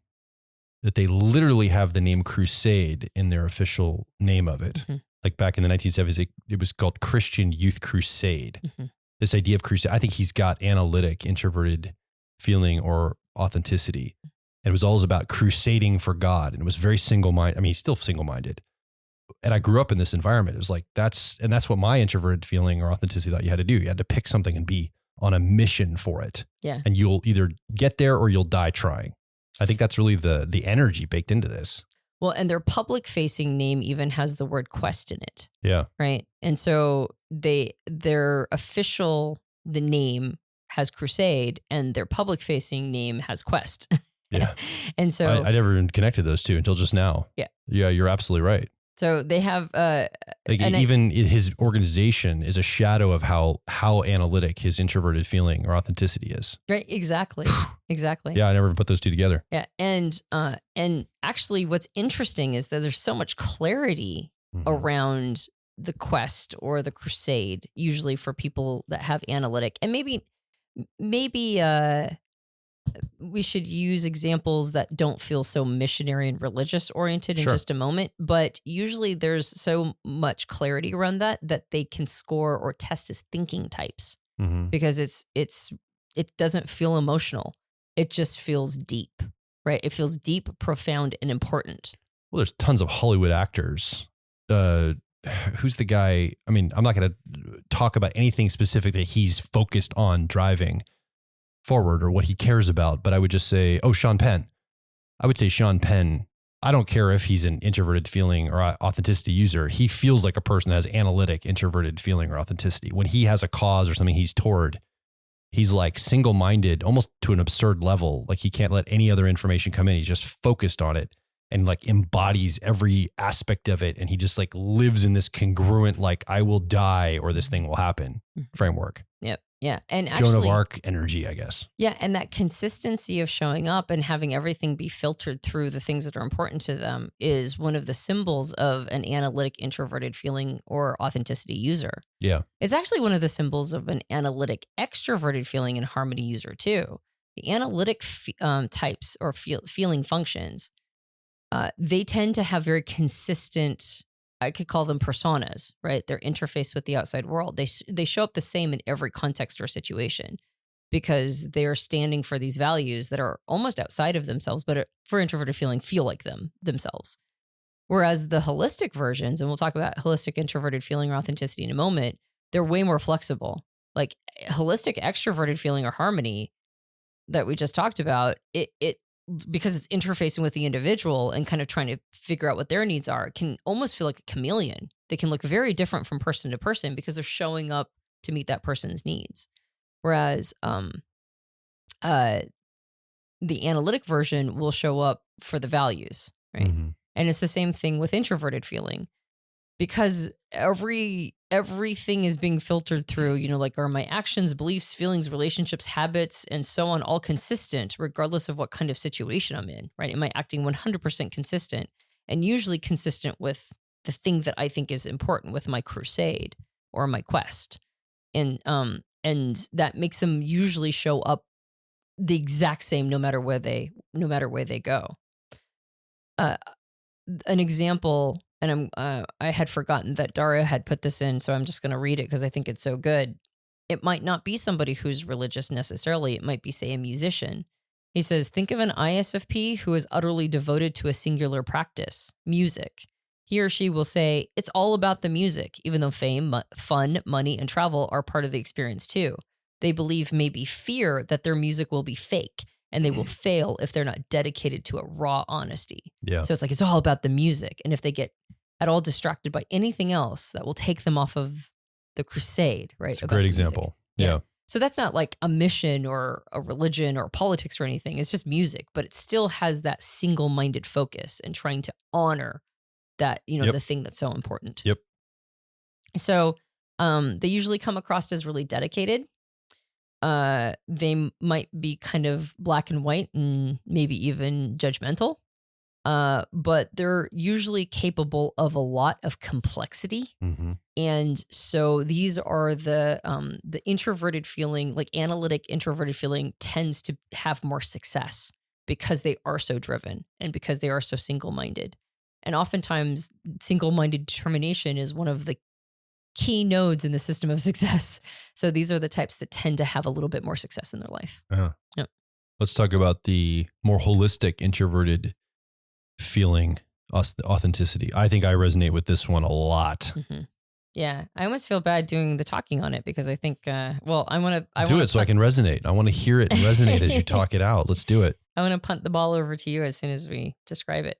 Speaker 1: that they literally have the name Crusade in their official name of it. Mm-hmm. Like back in the 1970s, it was called Christian Youth Crusade. Mm-hmm. This idea of crusade, I think he's got analytic, introverted feeling or authenticity. And it was always about crusading for God. And it was very single-minded. I mean, he's still single-minded. And I grew up in this environment. It was like, that's what my introverted feeling or authenticity thought you had to do. You had to pick something and be on a mission for it.
Speaker 2: Yeah.
Speaker 1: And you'll either get there or you'll die trying. I think that's really the energy baked into this.
Speaker 2: Well, and their public facing name even has the word quest in it.
Speaker 1: Yeah.
Speaker 2: Right. And so their official, the name has crusade, and their public facing name has quest.
Speaker 1: Yeah.
Speaker 2: And so
Speaker 1: I never even connected those two until just now.
Speaker 2: Yeah.
Speaker 1: Yeah, you're absolutely right.
Speaker 2: So they have
Speaker 1: even his organization is a shadow of how analytic his introverted feeling or authenticity is.
Speaker 2: Right, exactly. Exactly.
Speaker 1: Yeah, I never put those two together.
Speaker 2: Yeah. And actually what's interesting is that there's so much clarity around the quest or the crusade, usually for people that have analytic. And maybe we should use examples that don't feel so missionary and religious oriented in
Speaker 1: Sure.
Speaker 2: just a moment. But usually there's so much clarity around that they can score or test as thinking types
Speaker 1: Mm-hmm.
Speaker 2: because it doesn't feel emotional. It just feels deep, right? It feels deep, profound, and important.
Speaker 1: Well, there's tons of Hollywood actors. Who's the guy? I mean, I'm not going to talk about anything specific that he's focused on driving forward or what he cares about, but I would just say, Sean Penn. I would say Sean Penn. I don't care if he's an introverted feeling or authenticity user. He feels like a person that has analytic, introverted feeling or authenticity. When he has a cause or something he's toward, he's like single-minded, almost to an absurd level. Like he can't let any other information come in. He's just focused on it and like embodies every aspect of it. And he just like lives in this congruent, like I will die or this thing will happen framework.
Speaker 2: Yep. Yeah. And actually,
Speaker 1: Joan of Arc energy, I guess.
Speaker 2: Yeah. And that consistency of showing up and having everything be filtered through the things that are important to them is one of the symbols of an analytic introverted feeling or authenticity user.
Speaker 1: Yeah.
Speaker 2: It's actually one of the symbols of an analytic extroverted feeling and harmony user too. The analytic types or feeling functions, they tend to have very consistent, I could call them personas, right? Their interface with the outside world. They show up the same in every context or situation because they are standing for these values that are almost outside of themselves, but for introverted feeling, feel like themselves. Whereas the holistic versions, and we'll talk about holistic introverted feeling or authenticity in a moment, they're way more flexible. Like holistic extroverted feeling or harmony that we just talked about, it because it's interfacing with the individual and kind of trying to figure out what their needs are, it can almost feel like a chameleon. They can look very different from person to person because they're showing up to meet that person's needs. Whereas the analytic version will show up for the values, right?
Speaker 1: Mm-hmm.
Speaker 2: And it's the same thing with introverted feeling because everything is being filtered through, like are my actions, beliefs, feelings, relationships, habits, and so on all consistent regardless of what kind of situation I'm in, right? Am I acting 100% consistent and usually consistent with the thing that I think is important with my crusade or my quest? And that makes them usually show up the exact same no matter where they go. An example, and I had forgotten that Dario had put this in, so I'm just going to read it because I think it's so good. It might not be somebody who's religious necessarily. It might be, say, a musician. He says, think of an ISFP who is utterly devoted to a singular practice, music. He or she will say, it's all about the music, even though fame, fun, money, and travel are part of the experience too. They believe, maybe fear, that their music will be fake and they will fail if they're not dedicated to a raw honesty.
Speaker 1: Yeah.
Speaker 2: So it's like, it's all about the music. And if they get at all distracted by anything else, that will take them off of the crusade, right?
Speaker 1: It's a great example. Yeah.
Speaker 2: So that's not like a mission or a religion or politics or anything. It's just music, but it still has that single-minded focus and trying to honor that, the thing that's so important.
Speaker 1: Yep.
Speaker 2: So they usually come across as really dedicated. They might be kind of black and white and maybe even judgmental. But they're usually capable of a lot of complexity.
Speaker 1: Mm-hmm.
Speaker 2: And so these are the introverted feeling, like analytic introverted feeling tends to have more success because they are so driven and because they are so single-minded. And oftentimes single-minded determination is one of the key nodes in the system of success. So these are the types that tend to have a little bit more success in their life. Yep.
Speaker 1: Let's talk about the more holistic introverted feeling, authenticity. I think I resonate with this one a lot.
Speaker 2: Mm-hmm. Yeah. I almost feel bad doing the talking on it because I think, I want to
Speaker 1: do it so I can resonate. I want to hear it and resonate as you talk it out. Let's do it.
Speaker 2: I want to punt the ball over to you as soon as we describe it.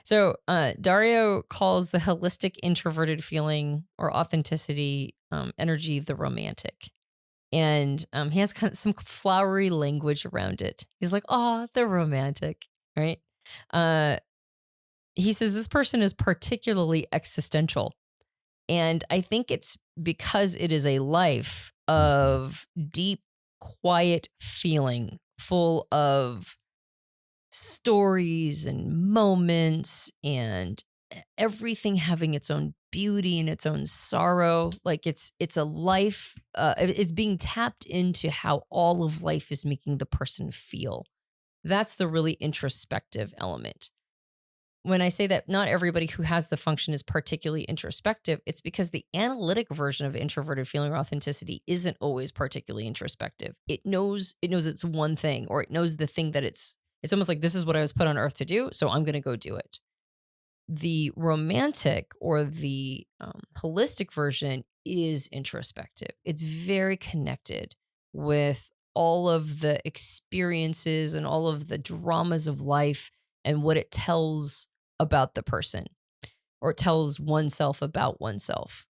Speaker 2: So Dario calls the holistic introverted feeling or authenticity energy the romantic. And he has kind of some flowery language around it. He's like, oh, the romantic, right? He says this person is particularly existential. And I think it's because it is a life of deep, quiet feeling, full of stories and moments and everything having its own beauty in its own sorrow. Like it's a life, it's being tapped into how all of life is making the person feel. That's the really introspective element. When I say that not everybody who has the function is particularly introspective, it's because the analytic version of introverted feeling or authenticity isn't always particularly introspective. It knows it's one thing, or it knows the thing that it's almost like, this is what I was put on earth to do, so I'm going to go do it. The romantic or the holistic version is introspective. It's very connected with all of the experiences and all of the dramas of life and what it tells about the person, or it tells oneself about oneself.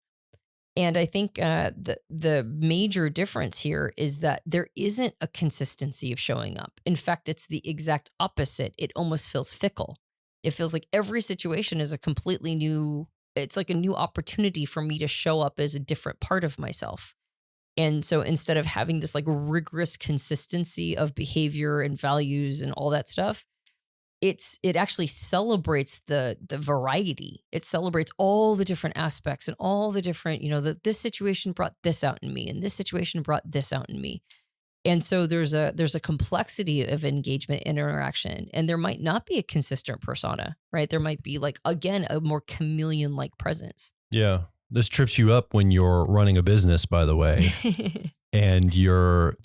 Speaker 2: And I think the major difference here is that there isn't a consistency of showing up. In fact, it's the exact opposite. It almost feels fickle. It feels like every situation is it's like a new opportunity for me to show up as a different part of myself. And so instead of having this like rigorous consistency of behavior and values and all that stuff, it actually celebrates the variety. It celebrates all the different aspects and all the different, this situation brought this out in me, and this situation brought this out in me. And so there's a complexity of engagement and interaction, and there might not be a consistent persona, right? There might be, like, again, a more chameleon-like presence.
Speaker 1: Yeah. This trips you up when you're running a business, by the way, and you're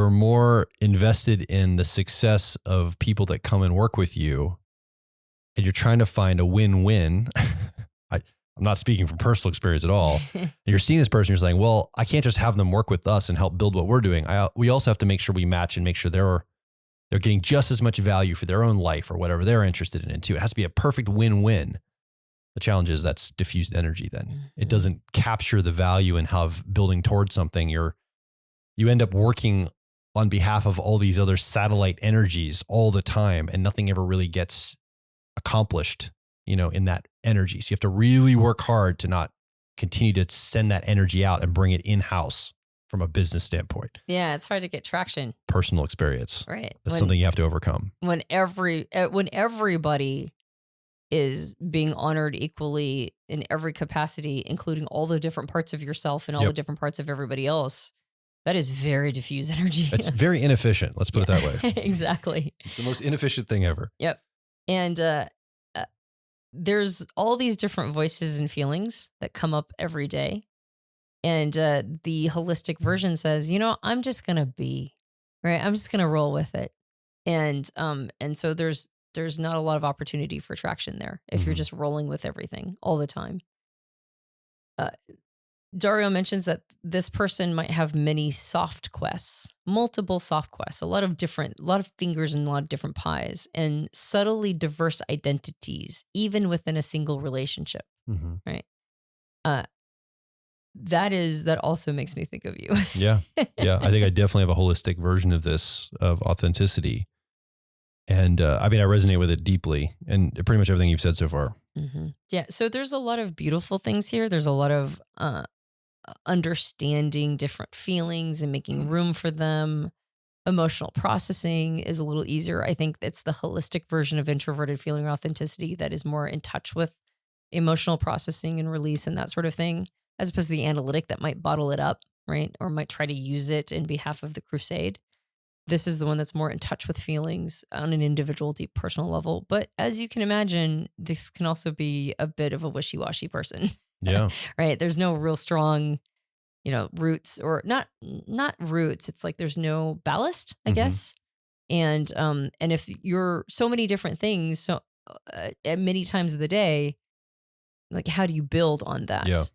Speaker 1: more invested in the success of people that come and work with you, and you're trying to find a win-win. I'm not speaking from personal experience at all. And you're seeing this person, you're saying, well, I can't just have them work with us and help build what we're doing. We also have to make sure we match and make sure they're getting just as much value for their own life or whatever they're interested in too. It has to be a perfect win-win. The challenge is that's diffused energy then. Mm-hmm. It doesn't capture the value and how building towards something. You end up working on behalf of all these other satellite energies all the time, and nothing ever really gets accomplished, in that energy. So you have to really work hard to not continue to send that energy out and bring it in-house from a business standpoint.
Speaker 2: Yeah, it's hard to get traction.
Speaker 1: Personal experience.
Speaker 2: Right.
Speaker 1: That's something you have to overcome.
Speaker 2: When everybody is being honored equally in every capacity, including all the different parts of yourself and all the different parts of everybody else, that is very diffuse energy.
Speaker 1: It's very inefficient. Let's put it that way.
Speaker 2: Exactly.
Speaker 1: It's the most inefficient thing ever.
Speaker 2: Yep. And there's all these different voices and feelings that come up every day. And the holistic version says, I'm just going to be, right? I'm just going to roll with it. And so there's not a lot of opportunity for traction there if you're just rolling with everything all the time. Dario mentions that this person might have many soft quests, multiple soft quests, a lot of fingers in a lot of different pies, and subtly diverse identities, even within a single relationship. Mm-hmm. Right. That also makes me think of you.
Speaker 1: Yeah. Yeah. I think I definitely have a holistic version of this, of authenticity. And I resonate with it deeply, and pretty much everything you've said so far.
Speaker 2: Mm-hmm. Yeah. So there's a lot of beautiful things here. There's a lot of understanding different feelings and making room for them. Emotional processing is a little easier. I think that's the holistic version of introverted feeling or authenticity that is more in touch with emotional processing and release and that sort of thing, as opposed to the analytic that might bottle it up, right? Or might try to use it in behalf of the crusade. This is the one that's more in touch with feelings on an individual, deep personal level. But as you can imagine, this can also be a bit of a wishy-washy person.
Speaker 1: Yeah.
Speaker 2: Right. There's no real strong, roots, or not roots. It's like there's no ballast, I guess. And if you're so many different things, so at many times of the day, like, how do you build on that?
Speaker 1: Yeah.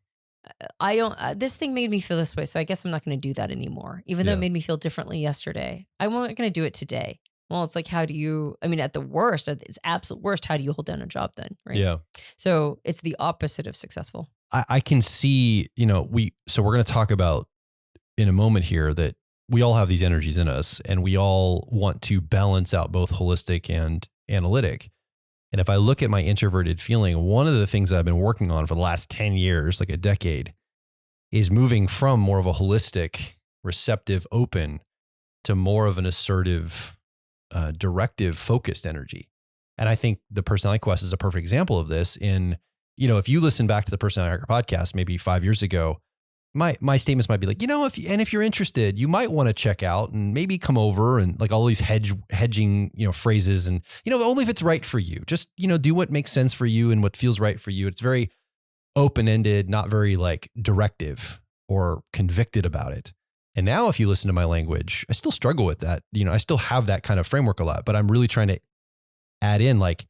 Speaker 2: This thing made me feel this way, so I guess I'm not going to do that anymore, even though it made me feel differently yesterday. I'm not going to do it today. Well, it's like, how do you, at the worst, it's absolute worst, how do you hold down a job then? Right.
Speaker 1: Yeah.
Speaker 2: So it's the opposite of successful.
Speaker 1: I can see, so we're going to talk about in a moment here that we all have these energies in us, and we all want to balance out both holistic and analytic. And if I look at my introverted feeling, one of the things that I've been working on for the last 10 years, like a decade, is moving from more of a holistic, receptive, open to more of an assertive, directive, focused energy. And I think the personality quest is a perfect example of this. if you listen back to the Personality Hacker podcast, maybe 5 years ago, my statements might be like, if you're interested, you might want to check out and maybe come over, and like all these hedging, phrases, and, only if it's right for you. Just, do what makes sense for you and what feels right for you. It's very open-ended, not very like directive or convicted about it. And now if you listen to my language, I still struggle with that. I still have that kind of framework a lot, but I'm really trying to add in like,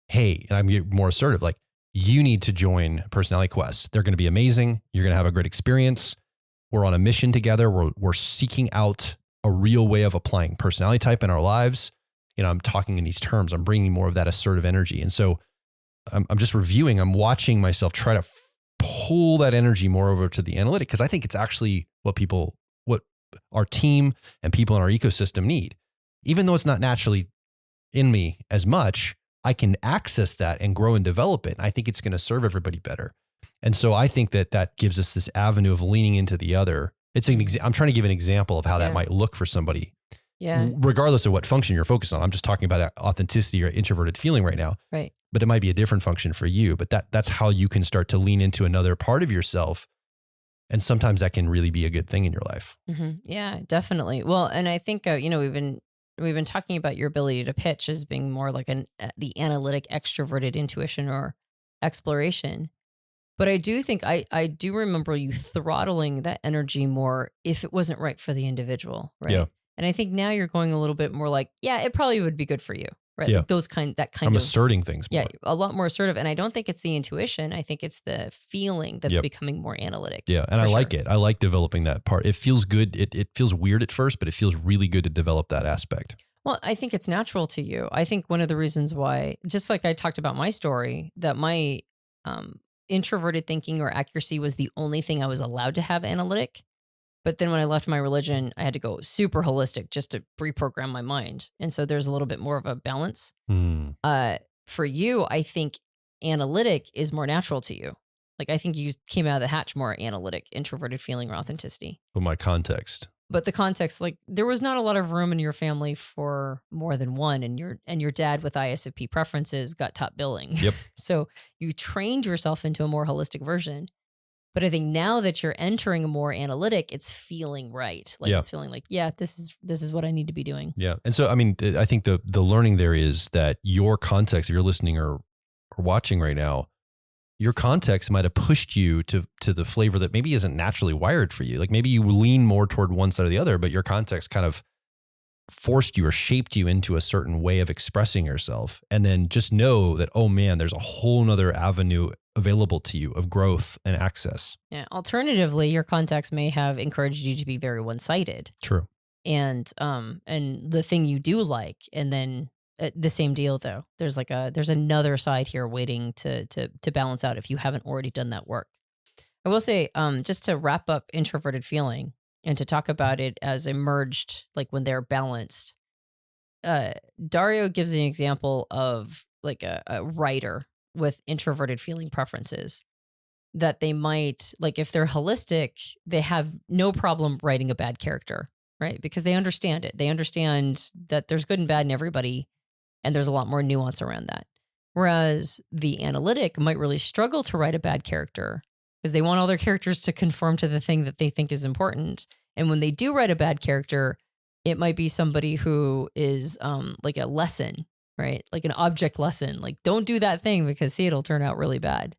Speaker 1: hey, and I'm getting more assertive, like, you need to join Personality Quest. They're going to be amazing. You're going to have a great experience. We're on a mission together. We're seeking out a real way of applying personality type in our lives. I'm talking in these terms. I'm bringing more of that assertive energy. And so I'm just reviewing. I'm watching myself try to pull that energy more over to the analytic, because I think it's actually what our team and people in our ecosystem need. Even though it's not naturally in me as much, I can access that and grow and develop it. And I think it's going to serve everybody better. And so I think that gives us this avenue of leaning into the other. I'm trying to give an example of how that might look for somebody.
Speaker 2: Yeah.
Speaker 1: Regardless of what function you're focused on. I'm just talking about authenticity or introverted feeling right now.
Speaker 2: Right.
Speaker 1: But it might be a different function for you. But that's how you can start to lean into another part of yourself. And sometimes that can really be a good thing in your life.
Speaker 2: Mm-hmm. Yeah, definitely. Well, and I think, we've been talking about your ability to pitch as being more like the analytic extroverted intuition or exploration. But I do think I do remember you throttling that energy more if it wasn't right for the individual. Right.
Speaker 1: Yeah.
Speaker 2: And I think now you're going a little bit more like, yeah, it probably would be good for you. Right.
Speaker 1: Yeah.
Speaker 2: Like
Speaker 1: I'm asserting things more.
Speaker 2: Yeah. A lot more assertive. And I don't think it's the intuition. I think it's the feeling that's becoming more analytic.
Speaker 1: Yeah. And I like it. I like developing that part. It feels good. It feels weird at first, but it feels really good to develop that aspect.
Speaker 2: Well, I think it's natural to you. I think one of the reasons why, just like I talked about my story, that my introverted thinking or accuracy was the only thing I was allowed to have analytic. But then when I left my religion, I had to go super holistic just to reprogram my mind. And so there's a little bit more of a balance. For you, I think analytic is more natural to you. Like, I think you came out of the hatch more analytic, introverted feeling or authenticity.
Speaker 1: But my context.
Speaker 2: But the context, like, there was not a lot of room in your family for more than one, and your dad with ISFP preferences got top billing.
Speaker 1: Yep.
Speaker 2: So you trained yourself into a more holistic version. But I think now that you're entering a more analytic, it's feeling right. Like it's feeling like, yeah, this is what I need to be doing.
Speaker 1: Yeah. And so, I mean, I think the learning there is that your context, if you're listening or watching right now, your context might have pushed you to the flavor that maybe isn't naturally wired for you. Like maybe you lean more toward one side or the other, but your context kind of forced you or shaped you into a certain way of expressing yourself. And then just know that, oh man, there's a whole nother avenue available to you of growth and access.
Speaker 2: Yeah. Alternatively, your context may have encouraged you to be very one-sided.
Speaker 1: True.
Speaker 2: And the thing you do like, and then the same deal though. There's another side here waiting to balance out if you haven't already done that work. I will say, just to wrap up introverted feeling and to talk about it as emerged, like when they're balanced. Dario gives an example of like a writer with introverted feeling preferences that they might, like if they're holistic, they have no problem writing a bad character, right? Because they understand it. They understand that there's good and bad in everybody, and there's a lot more nuance around that. Whereas the analytic might really struggle to write a bad character because they want all their characters to conform to the thing that they think is important. And when they do write a bad character, it might be somebody who is like a lesson, right? Like an object lesson, like don't do that thing because see, it'll turn out really bad.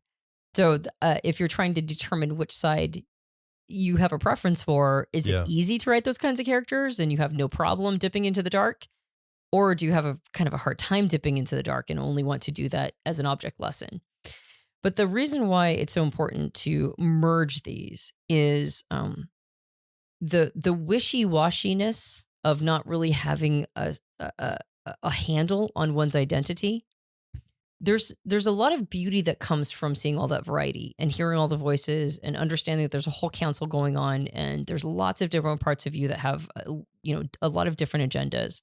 Speaker 2: So if you're trying to determine which side you have a preference for, is it easy to write those kinds of characters and you have no problem dipping into the dark? Or do you have a kind of a hard time dipping into the dark and only want to do that as an object lesson? But the reason why it's so important to merge these is the wishy-washiness of not really having a handle on one's identity. There's a lot of beauty that comes from seeing all that variety and hearing all the voices and understanding that there's a whole council going on and there's lots of different parts of you that have a lot of different agendas.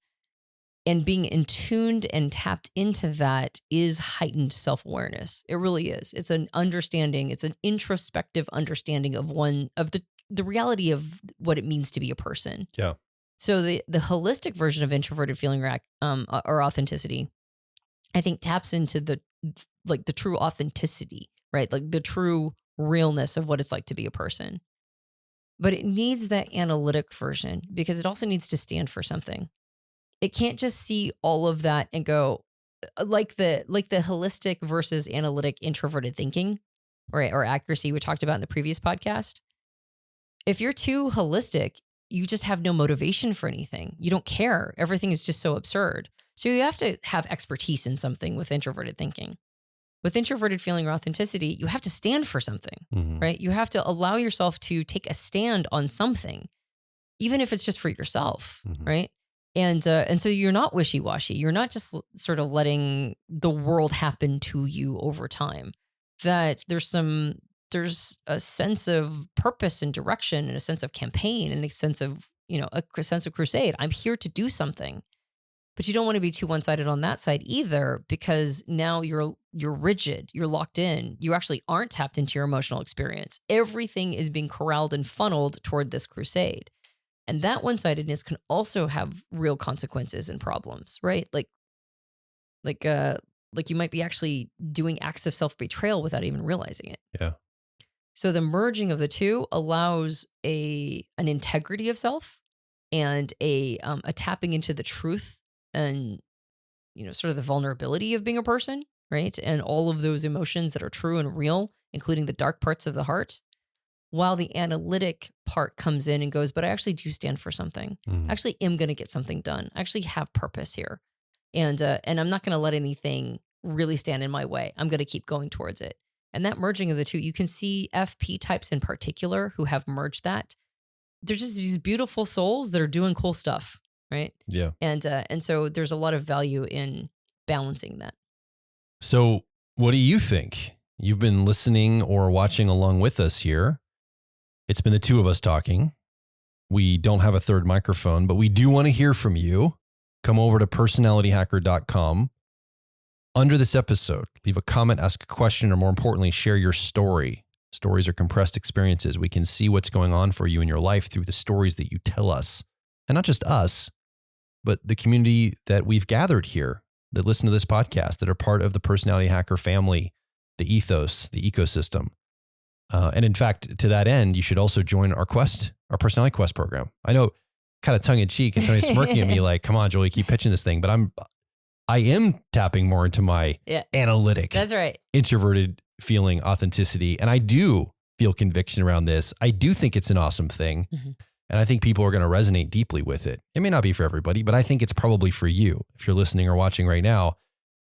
Speaker 2: And being in tuned and tapped into that is heightened self-awareness. It really is. It's an understanding. It's an introspective understanding of the reality of what it means to be a person.
Speaker 1: Yeah.
Speaker 2: So the holistic version of introverted feeling or authenticity, I think taps into the true authenticity right? Like the true realness of what it's like to be a person. But it needs that analytic version because it also needs to stand for something. It can't just see all of that and go like the holistic versus analytic introverted thinking, right? Or accuracy we talked about in the previous podcast. If you're too holistic, you just have no motivation for anything. You don't care. Everything is just so absurd. So you have to have expertise in something with introverted thinking. With introverted feeling or authenticity, you have to stand for something, right? You have to allow yourself to take a stand on something, even if it's just for yourself, right? And so you're not wishy-washy. You're not just sort of letting the world happen to you over time. That there's a sense of purpose and direction and a sense of campaign and a sense of, a sense of crusade. I'm here to do something. But you don't want to be too one-sided on that side either, because now you're rigid, you're locked in. You actually aren't tapped into your emotional experience. Everything is being corralled and funneled toward this crusade. And that one-sidedness can also have real consequences and problems, right? Like you might be actually doing acts of self-betrayal without even realizing it.
Speaker 1: Yeah.
Speaker 2: So the merging of the two allows an integrity of self and a tapping into the truth and, sort of the vulnerability of being a person, right? And all of those emotions that are true and real, including the dark parts of the heart, while the analytic part comes in and goes, but I actually do stand for something. I actually am going to get something done. I actually have purpose here. And I'm not going to let anything really stand in my way. I'm going to keep going towards it. And that merging of the two, you can see FP types in particular who have merged that. They're just these beautiful souls that are doing cool stuff, right?
Speaker 1: Yeah.
Speaker 2: And so there's a lot of value in balancing that.
Speaker 1: So what do you think? You've been listening or watching along with us here. It's been the two of us talking. We don't have a third microphone, but we do want to hear from you. Come over to personalityhacker.com. Under this episode, leave a comment, ask a question, or more importantly, share your story. Stories are compressed experiences. We can see what's going on for you in your life through the stories that you tell us. And not just us, but the community that we've gathered here that listen to this podcast, that are part of the Personality Hacker family, the ethos, the ecosystem. And in fact, to that end, you should also join our Personality Quest program. I know, kind of tongue in cheek, and Tony's smirking at me like, come on, Joel, you keep pitching this thing, but I am tapping more into my analytic,
Speaker 2: that's right,
Speaker 1: introverted feeling authenticity. And I do feel conviction around this. I do think it's an awesome thing. And I think people are going to resonate deeply with it. It may not be for everybody, but I think it's probably for you if you're listening or watching right now.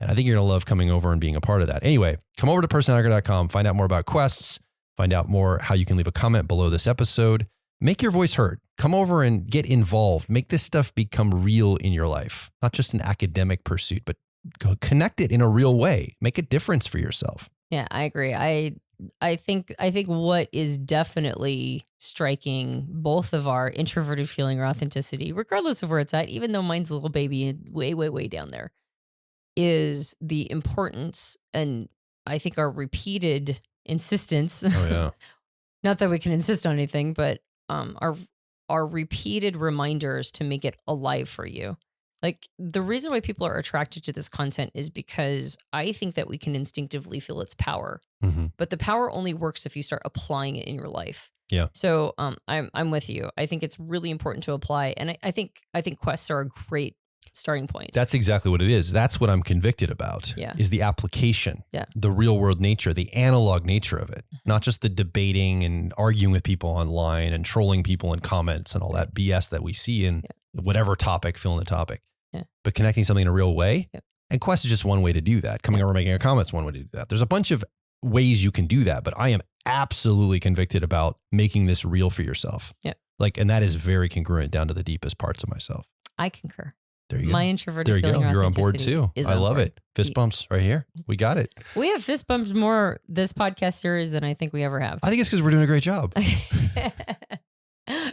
Speaker 1: And I think you're going to love coming over and being a part of that. Anyway, come over to personalhacker.com, find out more about quests, find out more how you can leave a comment below this episode. Make your voice heard. Come over and get involved. Make this stuff become real in your life, not just an academic pursuit, but connect it in a real way. Make a difference for yourself.
Speaker 2: Yeah, I agree. I think what is definitely striking both of our introverted feeling or authenticity, regardless of where it's at, even though mine's a little baby and way, way, way down there, is the importance and I think our repeated insistence.
Speaker 1: Oh, yeah.
Speaker 2: Not that we can insist on anything, but our repeated reminders to make it alive for you. Like the reason why people are attracted to this content is because I think that we can instinctively feel its power, but the power only works if you start applying it in your life.
Speaker 1: Yeah.
Speaker 2: So I'm with you. I think it's really important to apply, and I think quests are a great starting point.
Speaker 1: That's exactly what it is. That's what I'm convicted about.
Speaker 2: Yeah.
Speaker 1: Is the application,
Speaker 2: yeah,
Speaker 1: the real world nature, the analog nature of it, not just the debating and arguing with people online and trolling people in comments and all that BS that we see in whatever topic, fill in the topic.
Speaker 2: Yeah.
Speaker 1: But connecting something in a real way.
Speaker 2: Yep.
Speaker 1: And Quest is just one way to do that. Coming over, making a comment is one way to do that. There's a bunch of ways you can do that, but I am absolutely convicted about making this real for yourself.
Speaker 2: Yeah.
Speaker 1: And that is very congruent down to the deepest parts of myself.
Speaker 2: I concur.
Speaker 1: There you go.
Speaker 2: My introverted
Speaker 1: there you
Speaker 2: feeling.
Speaker 1: go. You're on board too. I love
Speaker 2: board.
Speaker 1: it. Fist bumps right here. We got it.
Speaker 2: We have fist bumped more this podcast series than I think we ever have.
Speaker 1: I think it's because we're doing a great job.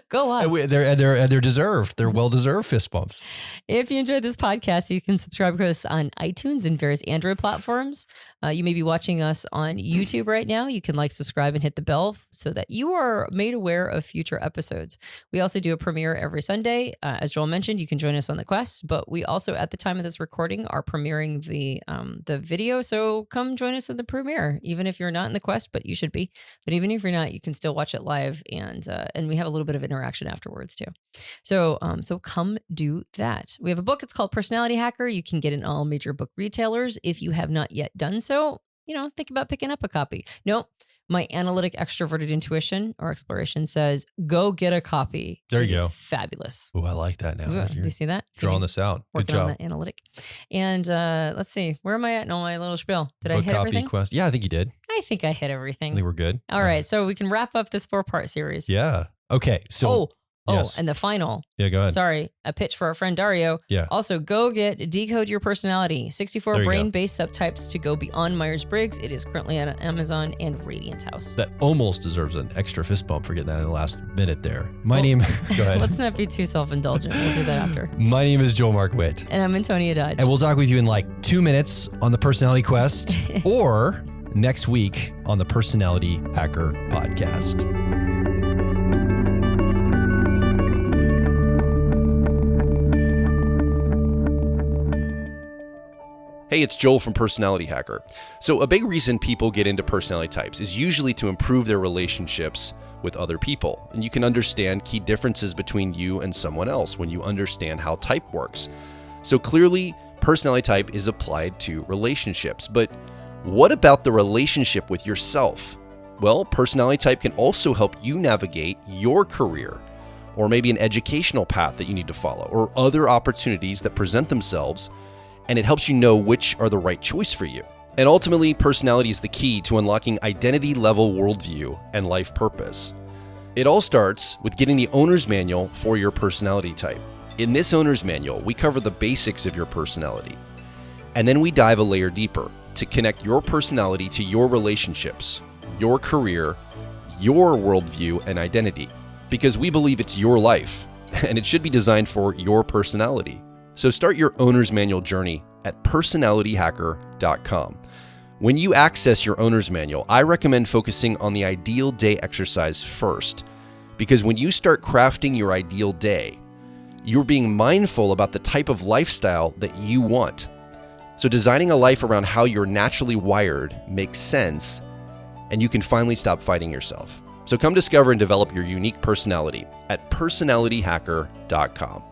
Speaker 2: Go us.
Speaker 1: They're deserved. They're well-deserved fist bumps.
Speaker 2: If you enjoyed this podcast, you can subscribe to us on iTunes and various Android platforms. You may be watching us on YouTube right now. You can subscribe, and hit the bell so that you are made aware of future episodes. We also do a premiere every Sunday. As Joel mentioned, you can join us on the quest, but we also, at the time of this recording, are premiering the video. So come join us in the premiere, even if you're not in the quest, but you should be. But even if you're not, you can still watch it live, and we have a little bit of interaction afterwards too. So come do that. We have a book. It's called Personality Hacker. You can get it in all major book retailers. If you have not yet done so, think about picking up a copy. No, my Analytic Extroverted Intuition or Exploration says, go get a copy.
Speaker 1: There you go.
Speaker 2: Fabulous.
Speaker 1: Oh, I like that now.
Speaker 2: Do you see that?
Speaker 1: Drawing this out. Good
Speaker 2: Working
Speaker 1: job.
Speaker 2: on that Analytic. And let's see. Where am I at in all my little spiel? Did
Speaker 1: Book
Speaker 2: I hit
Speaker 1: copy
Speaker 2: everything?
Speaker 1: Quest. Yeah, I think you did.
Speaker 2: I think I hit
Speaker 1: I
Speaker 2: everything.
Speaker 1: think we're good.
Speaker 2: All right. So we can wrap up this 4-part series.
Speaker 1: Yeah. Okay. So. Yes.
Speaker 2: And the final.
Speaker 1: Yeah, go ahead.
Speaker 2: Sorry, a pitch for our friend Dario.
Speaker 1: Yeah.
Speaker 2: Also, go get Decode Your Personality, 64
Speaker 1: There you
Speaker 2: brain-based subtypes to go beyond Myers-Briggs. It is currently on Amazon and Radiance House.
Speaker 1: That almost deserves an extra fist bump for getting that in the last minute there. My name, go ahead.
Speaker 2: Let's not be too self-indulgent. We'll do that after.
Speaker 1: My name is Joel Mark Witt.
Speaker 2: And I'm Antonia Dodge.
Speaker 1: And we'll talk with you in 2 minutes on the Personality Quest or next week on the Personality Hacker Podcast. Hey, it's Joel from Personality Hacker. So a big reason people get into personality types is usually to improve their relationships with other people. And you can understand key differences between you and someone else when you understand how type works. So clearly, personality type is applied to relationships. But what about the relationship with yourself? Well, personality type can also help you navigate your career, or maybe an educational path that you need to follow, or other opportunities that present themselves, and it helps you know which are the right choice for you. And ultimately, personality is the key to unlocking identity-level worldview and life purpose. It all starts with getting the owner's manual for your personality type. In this owner's manual, we cover the basics of your personality, and then we dive a layer deeper to connect your personality to your relationships, your career, your worldview, and identity, because we believe it's your life, and it should be designed for your personality. So start your owner's manual journey at personalityhacker.com. When you access your owner's manual, I recommend focusing on the ideal day exercise first, because when you start crafting your ideal day, you're being mindful about the type of lifestyle that you want. So designing a life around how you're naturally wired makes sense, and you can finally stop fighting yourself. So come discover and develop your unique personality at personalityhacker.com.